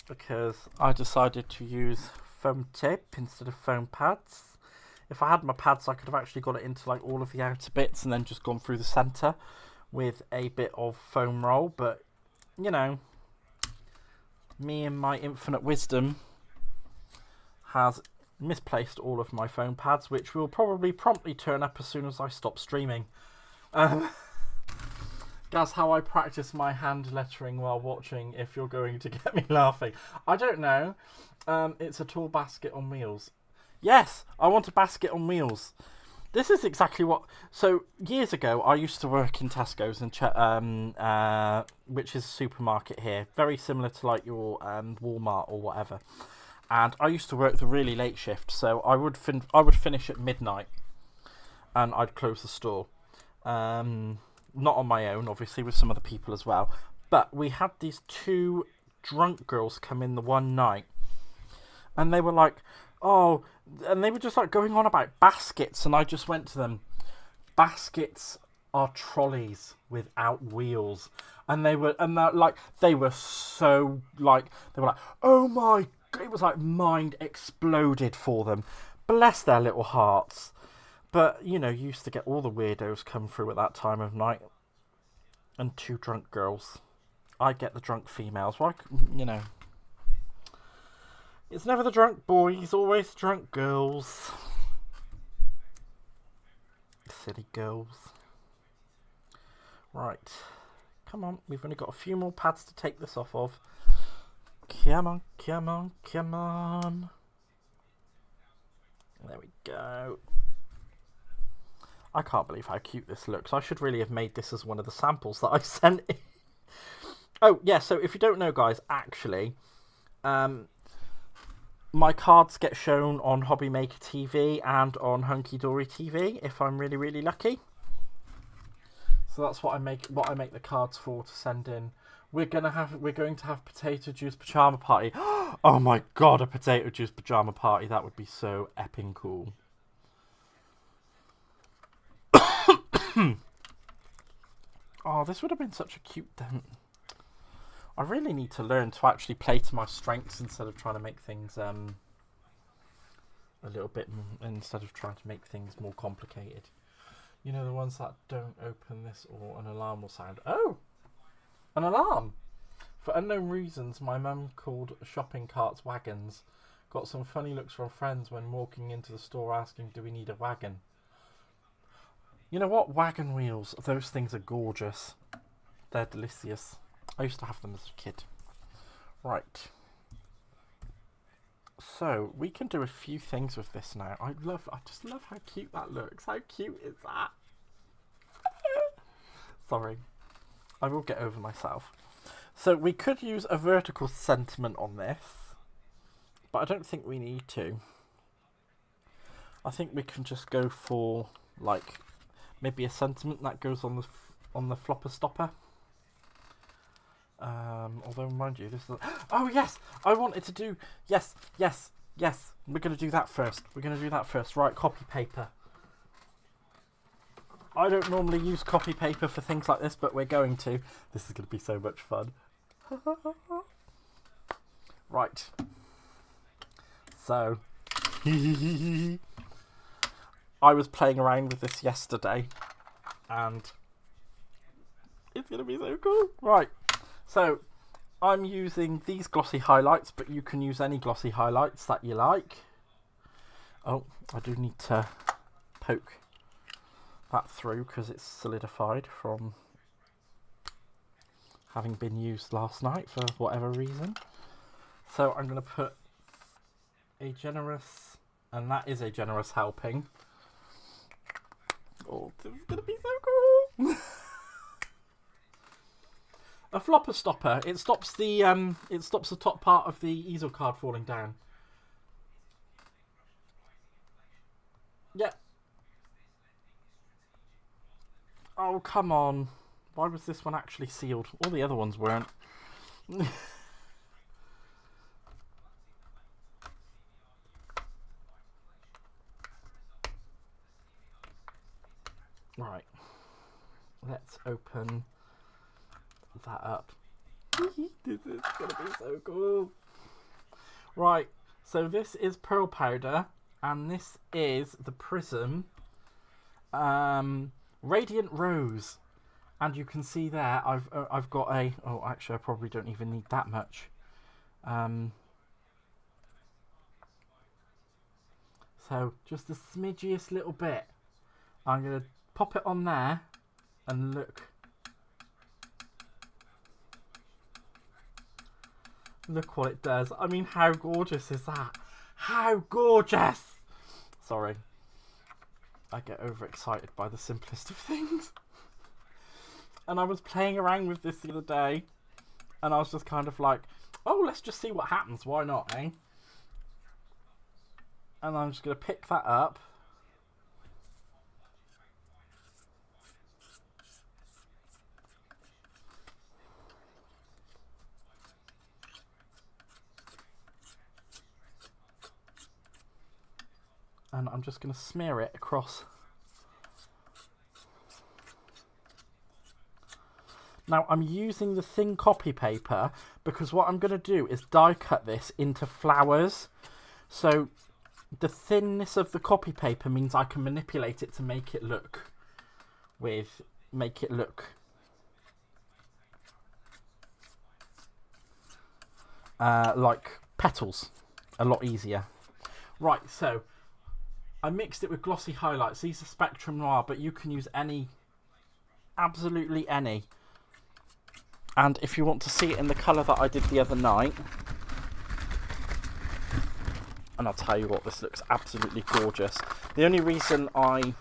because I decided to use foam tape instead of foam pads if I had my pads, I could have actually got it into like all of the outer bits and then just gone through the centre with a bit of foam roll. But, you know, me and my infinite wisdom has misplaced all of my foam pads, which will probably promptly turn up as soon as I stop streaming. That's how I practice my hand lettering while watching, if you're going to get me laughing. I don't know. It's a tall basket on wheels. Yes, I want a basket on wheels. This is exactly what... So, years ago, I used to work in Tesco's, which is a supermarket here. Very similar to like your Walmart or whatever. And I used to work the really late shift, so I would finish at midnight. And I'd close the store. Not on my own, obviously, with some other people as well. But we had these two drunk girls come in the one night. And they were like, oh... And they were just like going on about baskets. And I just went to them. Baskets are trolleys without wheels. And they were so like... They were like, oh my... It was like mind exploded for them. Bless their little hearts. But, you know, you used to get all the weirdos come through at that time of night. And two drunk girls. I get the drunk females. Well, you know. It's never the drunk boys, always the drunk girls. Silly girls. Right. Come on, we've only got a few more pads to take this off of. Come on, come on, come on. There we go. I can't believe how cute this looks. I should really have made this as one of the samples that I sent in. Oh, yeah, so if you don't know, guys, actually, my cards get shown on Hobby Maker TV and on Hunkydory TV if I'm really, really lucky. So that's what I make the cards for, to send in. We're going to have potato juice pajama party. Oh my god, a potato juice pajama party. That would be so epping cool. Oh, this would have been such a cute dent. I really need to learn to actually play to my strengths instead of trying to make things a little bit, instead of trying to make things more complicated. You know, the ones that don't open this or an alarm will sound. Oh, an alarm. For unknown reasons, my mum called shopping carts wagons. Got some funny looks from friends when walking into the store asking, do we need a wagon? You know what? Wagon wheels, those things are gorgeous. They're delicious. I used to have them as a kid. Right. So, we can do a few things with this now. I just love how cute that looks. How cute is that? Sorry. I will get over myself. So, we could use a vertical sentiment on this. But I don't think we need to. I think we can just go for, like, maybe a sentiment that goes on the flopper stopper. Although, mind you, this is... Oh, yes! I wanted to do... Yes, yes, yes. We're going to do that first. We're going to do that first. Right, copy paper. I don't normally use copy paper for things like this, but we're going to. This is going to be so much fun. Right. So... I was playing around with this yesterday, and it's going to be so cool. Right. So, I'm using these glossy highlights, but you can use any glossy highlights that you like. Oh, I do need to poke that through because it's solidified from having been used last night for whatever reason. So, I'm going to put a generous, and that is a generous helping. Oh, this is going to be so cool. A flopper stopper. It stops the top part of the easel card falling down. Yeah. Oh, come on. Why was this one actually sealed? All the other ones weren't. Right. Let's open that up. This is gonna be so cool. Right, so this is pearl powder, and this is the Prism Radiant Rose. And you can see there, I've got a... Oh, actually, I probably don't even need that much. So, just the smidgiest little bit. I'm going to pop it on there and look. Look what it does. I mean, how gorgeous is that? How gorgeous! Sorry. I get overexcited by the simplest of things. And I was playing around with this the other day. And I was just kind of like, oh, let's just see what happens. Why not, eh? And I'm just going to pick that up. And I'm just going to smear it across. Now I'm using the thin copy paper because what I'm going to do is die cut this into flowers. So the thinness of the copy paper means I can manipulate it to make it look like petals a lot easier. Right, so I mixed it with glossy highlights. These are Spectrum Noir, but you can use any, absolutely any. And if you want to see it in the colour that I did the other night, and I'll tell you what, this looks absolutely gorgeous. The only reason I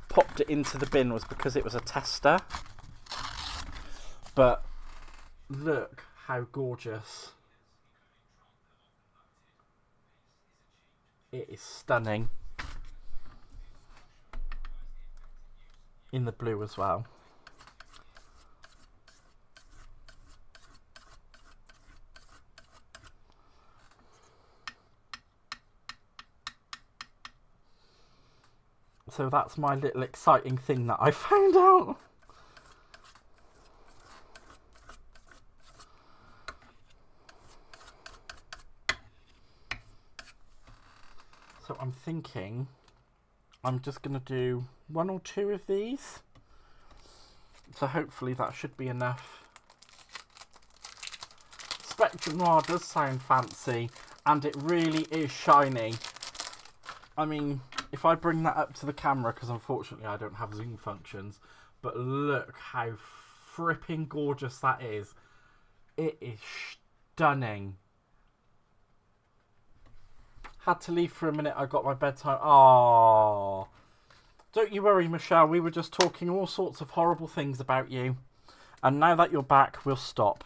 popped it into the bin was because it was a tester. But look how gorgeous. It is stunning. In the blue as well. So that's my little exciting thing that I found out. So I'm thinking I'm just going to do 1 or 2 of these. So hopefully that should be enough. Spectrum Noir does sound fancy and it really is shiny. I mean, if I bring that up to the camera, because unfortunately I don't have zoom functions, but look how fripping gorgeous that is. It is stunning. Had to leave for a minute, I got my bedtime. Oh, don't you worry, Michelle, we were just talking all sorts of horrible things about you. And now that you're back, we'll stop.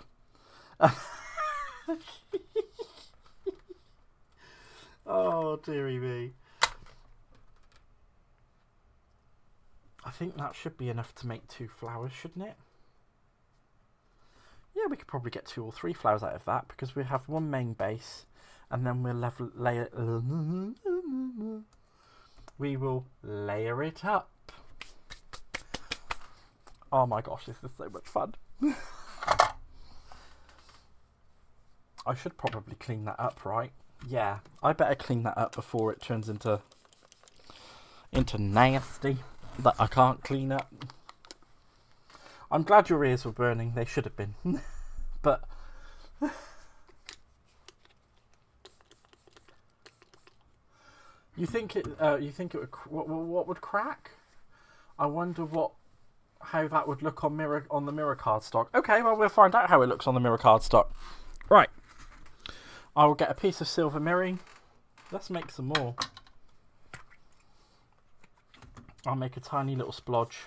Oh, dearie me. I think that should be enough to make 2 flowers, shouldn't it? Yeah, we could probably get 2 or 3 flowers out of that because we have 1 main base and then we will layer it up. Oh my gosh, this is so much fun. I should probably clean that up, right? Yeah, I better clean that up before it turns into nasty that I can't clean up. I'm glad your ears were burning. They should have been. But you think it would what would crack? I wonder how that would look on the mirror card stock. Okay, well we'll find out how it looks on the mirror card stock. Right. I will get a piece of silver mirroring. Let's make some more. I'll make a tiny little splodge.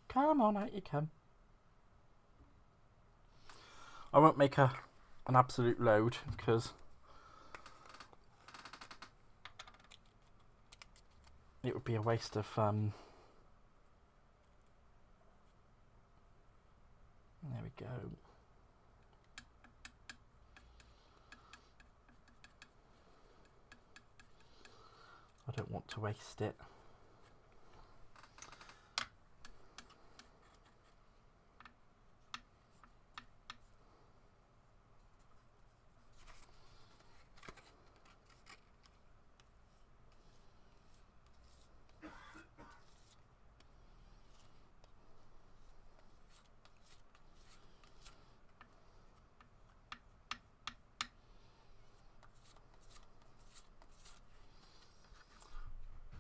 Come on, out you come. I won't make an absolute load because it would be a waste of there we go. I don't want to waste it.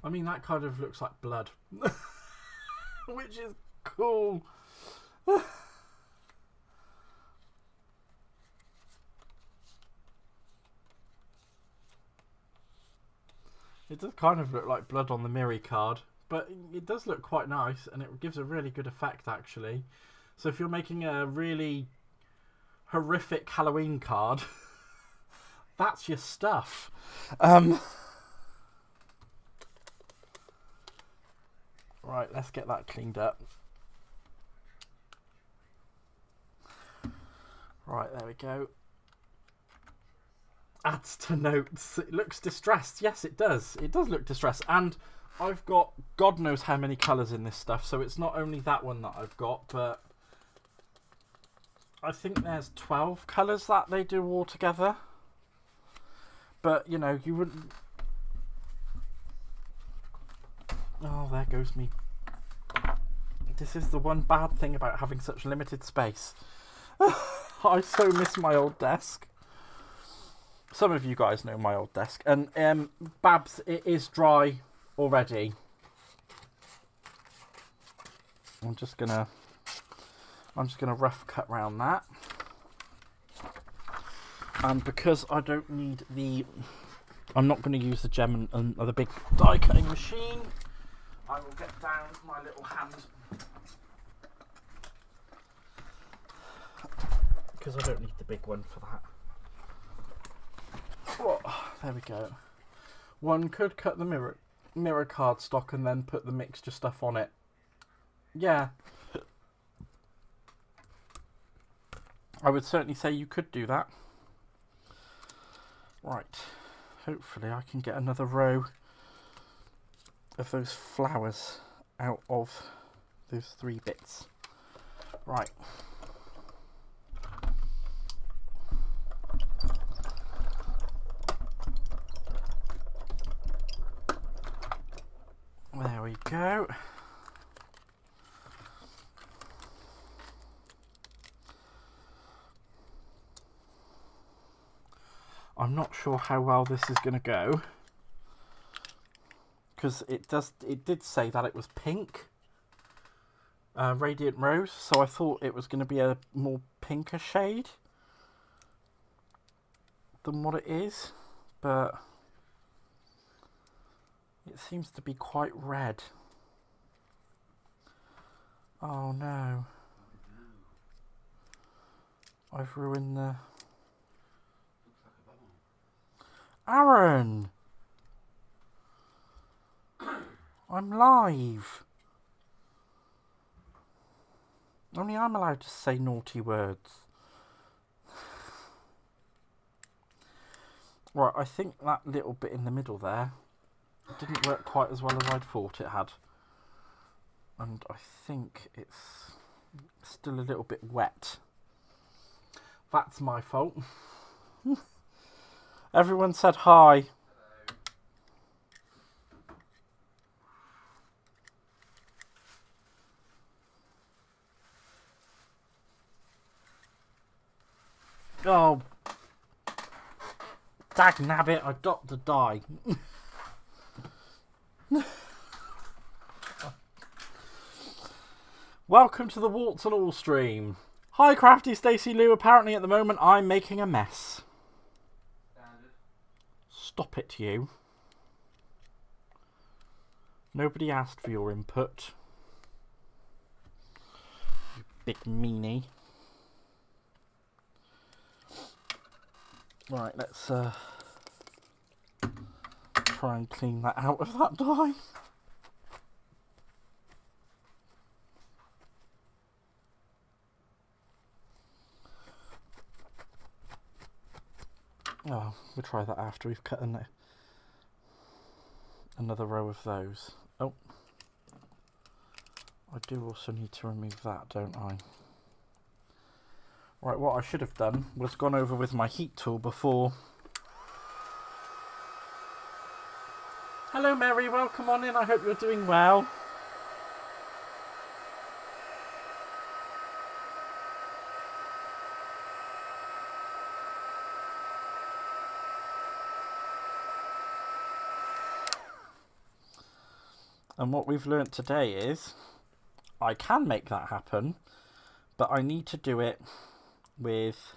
I mean, that kind of looks like blood. Which is cool. It does kind of look like blood on the Miri card, but it does look quite nice, and it gives a really good effect, actually. So if you're making a really horrific Halloween card, that's your stuff. Right, let's get that cleaned up. Right, there we go. Adds to notes. It looks distressed. Yes, it does. It does look distressed. And I've got God knows how many colours in this stuff, so it's not only that one that I've got, but I think there's 12 colours that they do all together. But, you know, you wouldn't... Oh, there goes me. This is the one bad thing about having such limited space. I so miss my old desk. Some of you guys know my old desk. And Babs, it is dry already. I'm just gonna rough cut round that. And because I don't need I'm not going to use the gem and the big die cutting machine. I will get down my little hand, because I don't need the big one for that. Oh, there we go. One could cut the mirror cardstock and then put the mixture stuff on it. Yeah. I would certainly say you could do that. Right. Hopefully I can get another row of those flowers out of those 3 bits. Right. There we go. I'm not sure how well this is going to go, because it did say that it was pink, Radiant Rose, so I thought it was going to be a more pinker shade than what it is, but it seems to be quite red. Oh no. I've ruined the... Aaron! I'm live. Only I'm allowed to say naughty words. Right, I think that little bit in the middle there didn't work quite as well as I'd thought it had. And I think it's still a little bit wet. That's my fault. Everyone said hi. Oh, dag nabbit, I dropped the die. Welcome to the Warts and All stream. Hi Crafty Stacey Lou, apparently at the moment I'm making a mess. Standard. Stop it, you. Nobody asked for your input. You big meanie. Right, let's try and clean that out of that dye. Oh, we'll try that after we've cut another row of those. Oh, I do also need to remove that, don't I? Right, what I should have done was gone over with my heat tool before. Hello Mary, welcome on in, I hope you're doing well. And what we've learnt today is I can make that happen, but I need to do it with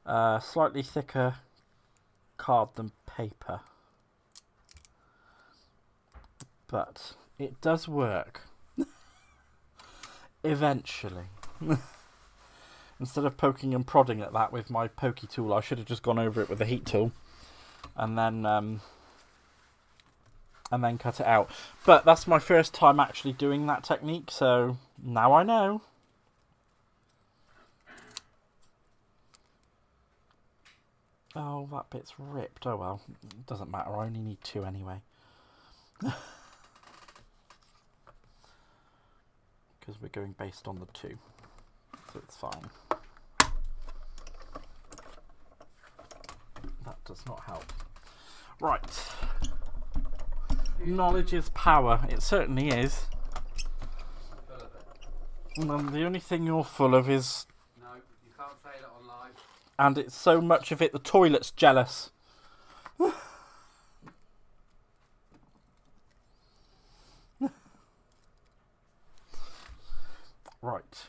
slightly thicker card than paper. But it does work. Eventually. Instead of poking and prodding at that with my pokey tool, I should have just gone over it with a heat tool and then cut it out. But that's my first time actually doing that technique, so now I know. Oh, that bit's ripped. Oh well, it doesn't matter. I only need 2 anyway. Because we're going based on the 2, so it's fine. That does not help. Right. Knowledge is power. It certainly is. And the only thing you're full of is... No, you can't say that on live. And it's so much of it, the toilet's jealous. Right.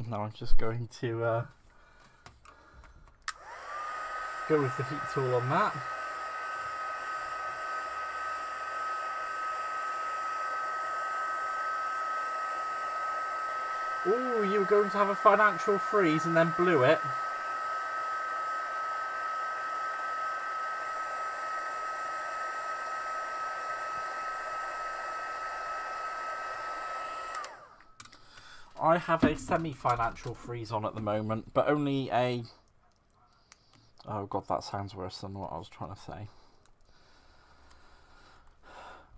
Now I'm just going to go with the heat tool on that. Ooh, you were going to have a financial freeze and then blew it. I have a semi-financial freeze on at the moment, but only a... Oh god, that sounds worse than what I was trying to say.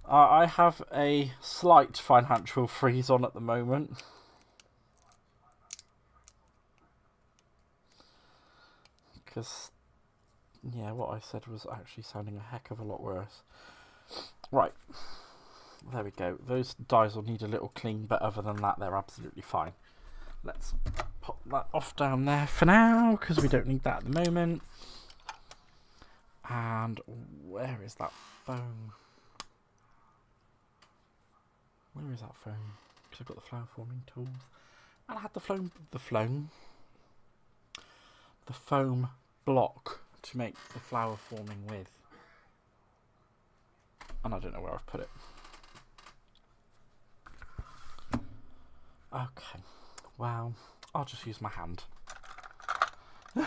I have a slight financial freeze on at the moment. Because, yeah, what I said was actually sounding a heck of a lot worse. Right. There we go. Those dies will need a little clean, but other than that, they're absolutely fine. Let's pop that off down there for now, because we don't need that at the moment. And where is that foam? Where is that foam? Because I've got the flower forming tools. And I had the foam block to make the flower forming with. And I don't know where I've put it. Okay, well, I'll just use my hand. That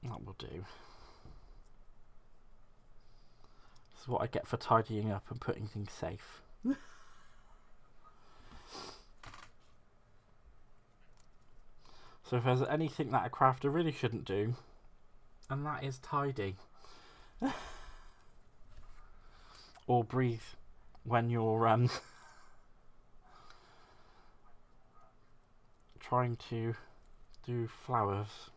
will do. This is what I get for tidying up and putting things safe. So if there's anything that a crafter really shouldn't do, and that is tidy. Or breathe when you're trying to do flowers.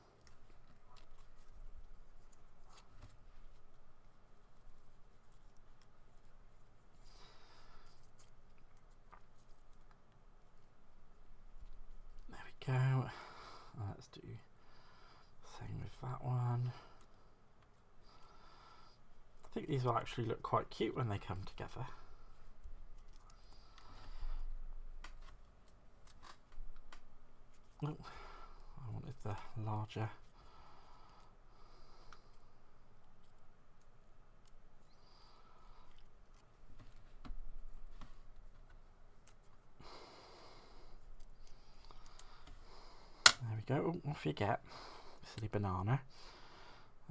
There we go. Let's do same with that one. I think these will actually look quite cute when they come together. Oh, I wanted the larger. There we go. Oh, off you get. Silly banana.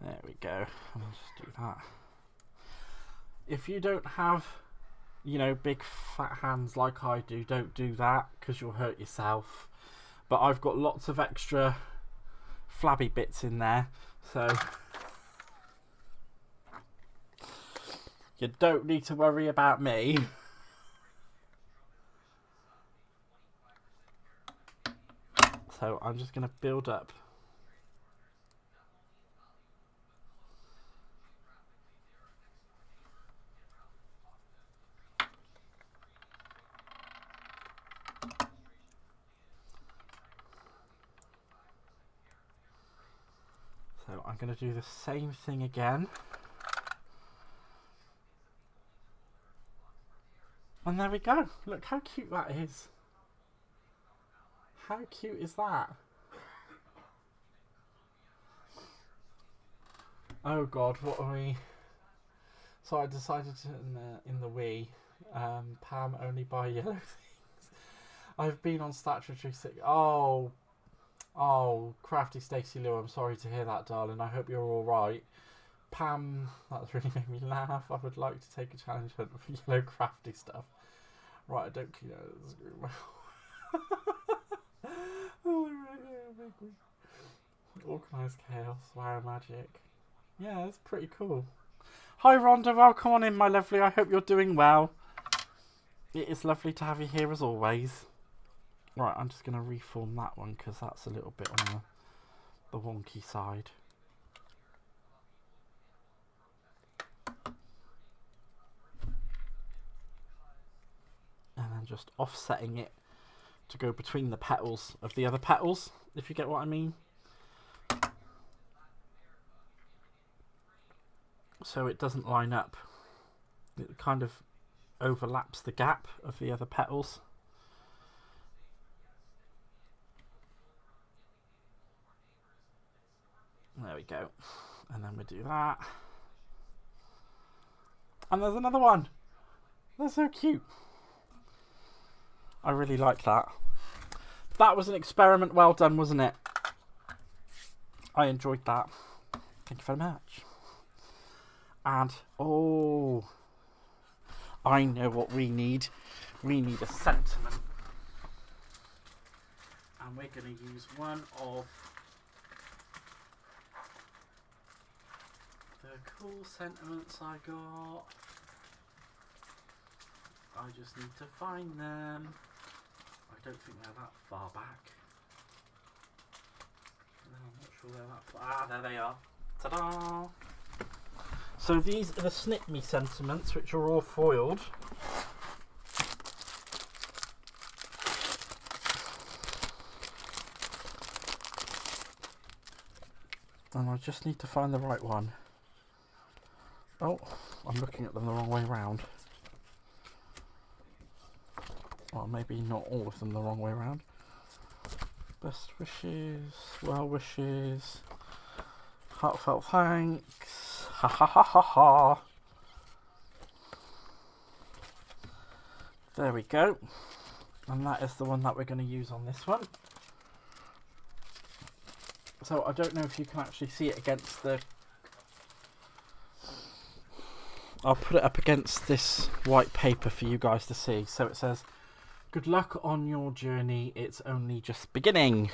There we go. I'll just do that. If you don't have, you know, big fat hands like I do, don't do that because you'll hurt yourself. But I've got lots of extra flabby bits in there, so you don't need to worry about me. So I'm just going to build up. So I'm going to do the same thing again. And there we go. Look how cute that is. How cute is that? Oh god, what are we? So I decided to, in the Wii, Pam only buy yellow things. I've been on statutory sick. Oh, crafty Stacey Lou, I'm sorry to hear that, darling. I hope you're all right. Pam, that's really made me laugh. I would like to take a challenge hunt for yellow crafty stuff. Right, I don't clean out the screw. Oh, organised chaos, wow, magic. Yeah, that's pretty cool. Hi Rhonda, welcome on in, my lovely. I hope you're doing well. It is lovely to have you here as always. Right, I'm just going to reform that one because that's a little bit on the wonky side. And then just offsetting it to go between the petals of the other petals, if you get what I mean. So it doesn't line up. It kind of overlaps the gap of the other petals. There we go. And then we do that. And there's another one. They're so cute. I really like that. That was an experiment well done, wasn't it? I enjoyed that. Thank you very much. And, oh, I know what we need. We need a sentiment. And we're going to use one of the cool sentiments I got. I just need to find them. I don't think they're that far back. No, I'm not sure they're that far. Ah, there they are. Ta-da! So these are the Snip Me sentiments, which are all foiled. And I just need to find the right one. Oh, I'm looking at them the wrong way round. Well, maybe not all of them the wrong way around. Best wishes, well wishes, heartfelt thanks, ha ha ha ha ha. There we go. And that is the one that we're going to use on this one. So I don't know if you can actually see it against the... I'll put it up against this white paper for you guys to see. So it says, good luck on your journey, it's only just beginning.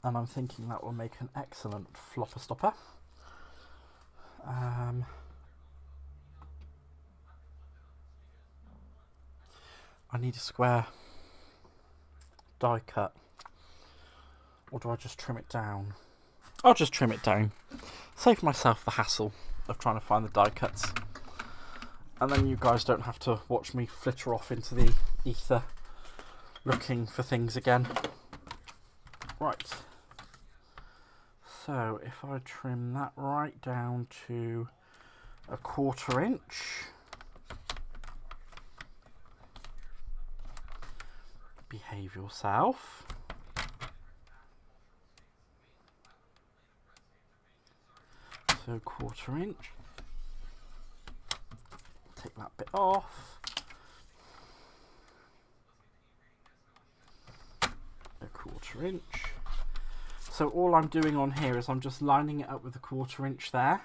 And I'm thinking that will make an excellent flopper stopper. I need a square die cut. Or do I just trim it down? I'll just trim it down. Save myself the hassle of trying to find the die cuts. And then you guys don't have to watch me flitter off into the ether looking for things again. Right. So if I trim that right down to 1/4 inch. Behave yourself. So 1/4 inch. Take that bit off. 1/4 inch. So all I'm doing on here is I'm just lining it up with 1/4 inch there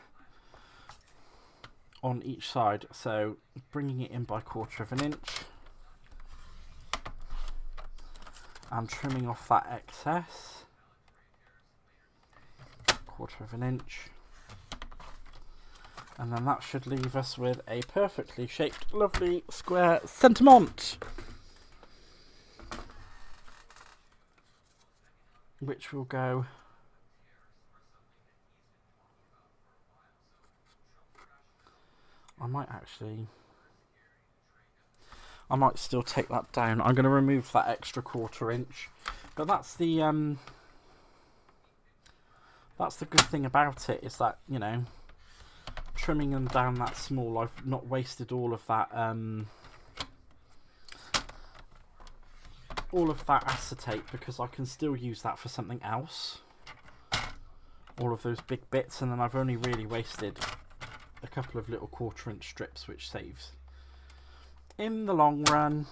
on each side. So bringing it in by 1/4 inch. I'm trimming off that excess. 1/4 inch. And then that should leave us with a perfectly shaped, lovely square sentiment. Which will go I might still take that down. I'm going to remove that extra 1/4 inch But that's the good thing about it, is that, you know, trimming them down that small, I've not wasted all of that acetate, because I can still use that for something else. All of those big bits, and then I've only really wasted a couple of little 1/4 inch strips, which saves in the long run.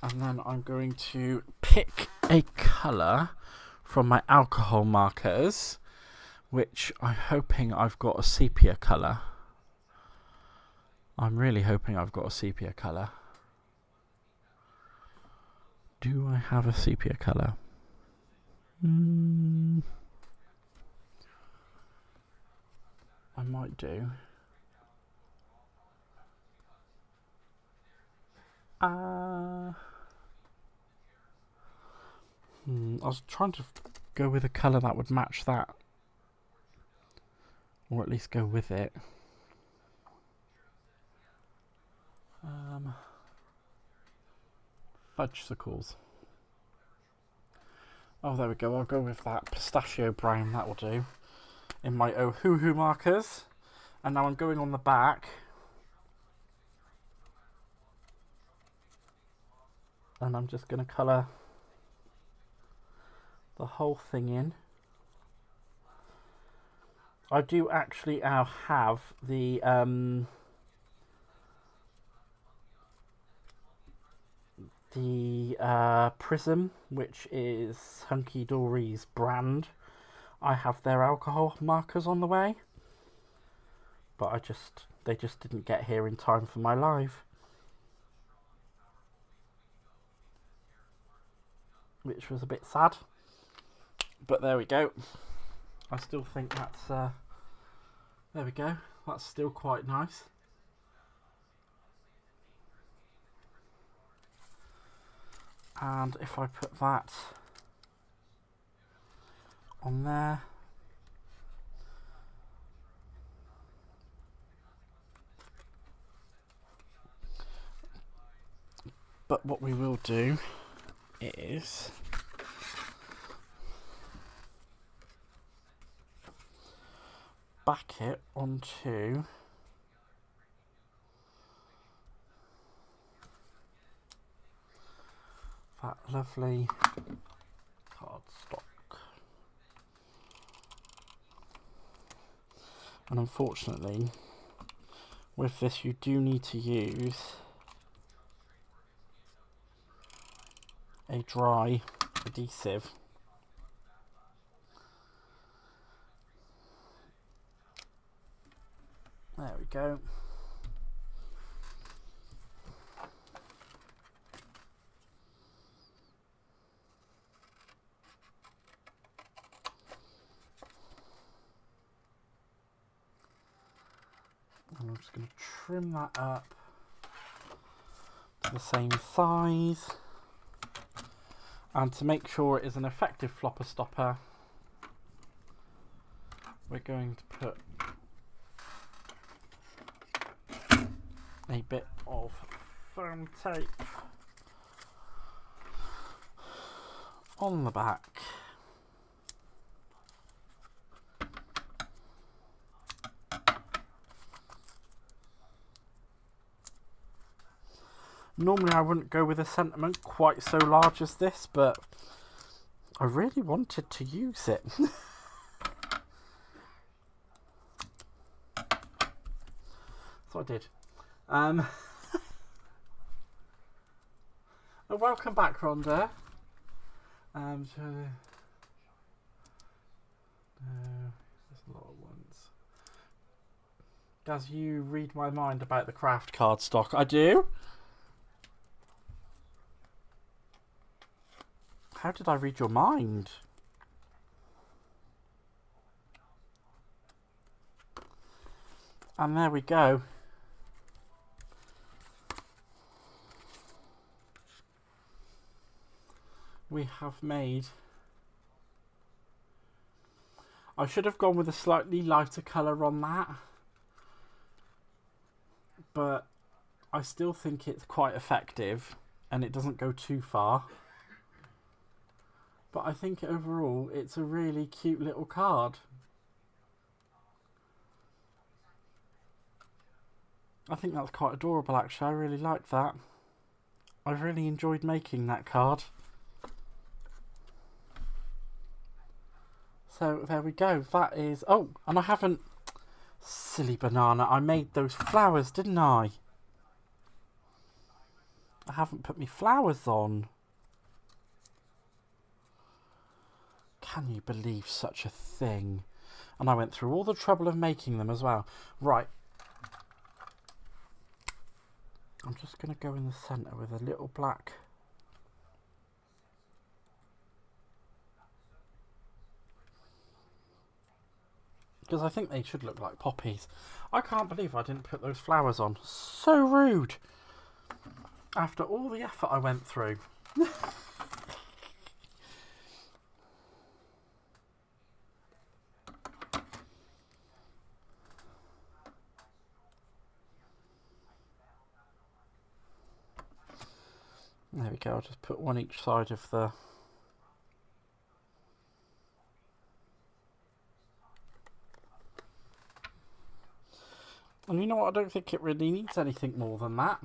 And then I'm going to pick a colour from my alcohol markers, which I'm hoping I've got a sepia colour. I'm really hoping I've got a sepia colour. Do I have a sepia colour? I might do. I was trying to go with a colour that would match that, or at least go with it. Fudgesicles. Oh, there we go. I'll go with that pistachio brown. That will do. In my Ohuhu markers. And now I'm going on the back. And I'm just going to colour the whole thing in. I do actually have the prism, which is Hunkydory's brand. I have their alcohol markers on the way, but they just didn't get here in time for my live, which was a bit sad, but there we go. I still think that's there we go, that's still quite nice. And if I put that on there, but what we will do is back it onto that lovely cardstock. And unfortunately, with this you do need to use a dry adhesive. There we go. And I'm just going to trim that up to the same size. And to make sure it is an effective flopper stopper, we're going to put a bit of foam tape on the back. Normally I wouldn't go with a sentiment quite so large as this, but I really wanted to use it. So I did. Welcome back, Rhonda. There's a lot of ones. Gaz, you read my mind about the craft card stock. I do. How did I read your mind? And there we go. We have made... I should have gone with a slightly lighter colour on that, but I still think it's quite effective and it doesn't go too far. But I think overall it's a really cute little card. I think that's quite adorable actually. I really like that. I've really enjoyed making that card. So there we go. That is... Oh, and I haven't... Silly banana. I made those flowers, didn't I? I haven't put my flowers on. Can you believe such a thing? And I went through all the trouble of making them as well. Right. I'm just going to go in the centre with a little black... Because I think they should look like poppies. I can't believe I didn't put those flowers on. So rude. After all the effort I went through. There we go. I'll just put one each side of the... And you know what, I don't think it really needs anything more than that.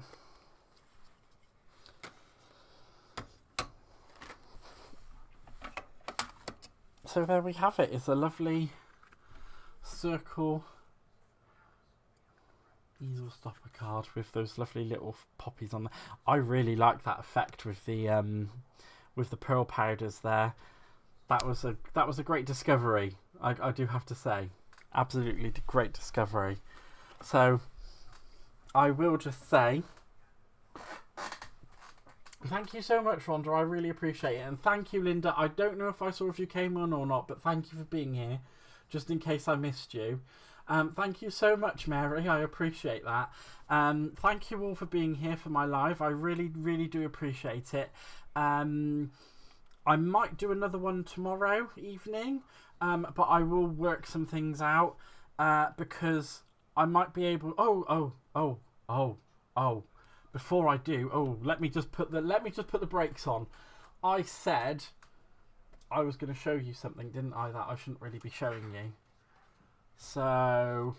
So there we have it. It's a lovely circle easel stopper card with those lovely little poppies on there. I really like that effect with the pearl powders there. That was a great discovery. I do have to say, absolutely great discovery. So, I will just say, thank you so much, Rhonda. I really appreciate it. And thank you, Linda. I don't know if I saw if you came on or not, but thank you for being here, just in case I missed you. Thank you so much, Mary. I appreciate that. Thank you all for being here for my live. I really, really do appreciate it. I might do another one tomorrow evening, but I will work some things out because... I might be able... Oh. Before I do... let me just put the brakes on. I said I was going to show you something, didn't I? That I shouldn't really be showing you. So...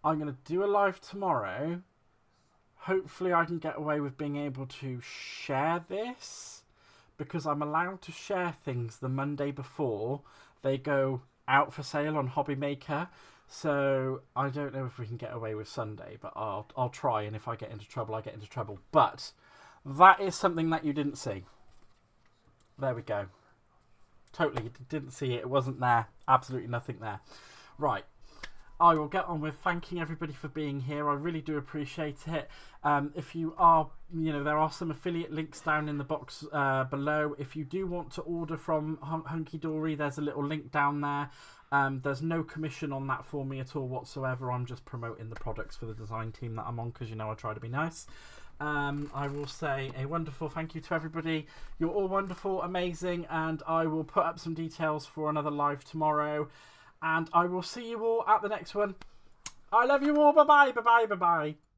I'm going to do a live tomorrow. Hopefully I can get away with being able to share this. Because I'm allowed to share things the Monday before they go out for sale on Hobby Maker. So I don't know if we can get away with Sunday, but I'll try, and if I get into trouble, I get into trouble. But that is something that you didn't see. There we go. Totally didn't see it. It wasn't there. Absolutely nothing there. Right. I will get on with thanking everybody for being here. I really do appreciate it. If you are, there are some affiliate links down in the box below. If you do want to order from Hunkydory, there's a little link down there. There's no commission on that for me at all whatsoever. I'm just promoting the products for the design team that I'm on because, I try to be nice. I will say a wonderful thank you to everybody. You're all wonderful, amazing, and I will put up some details for another live tomorrow. And I will see you all at the next one. I love you all. Bye-bye, bye-bye, bye-bye.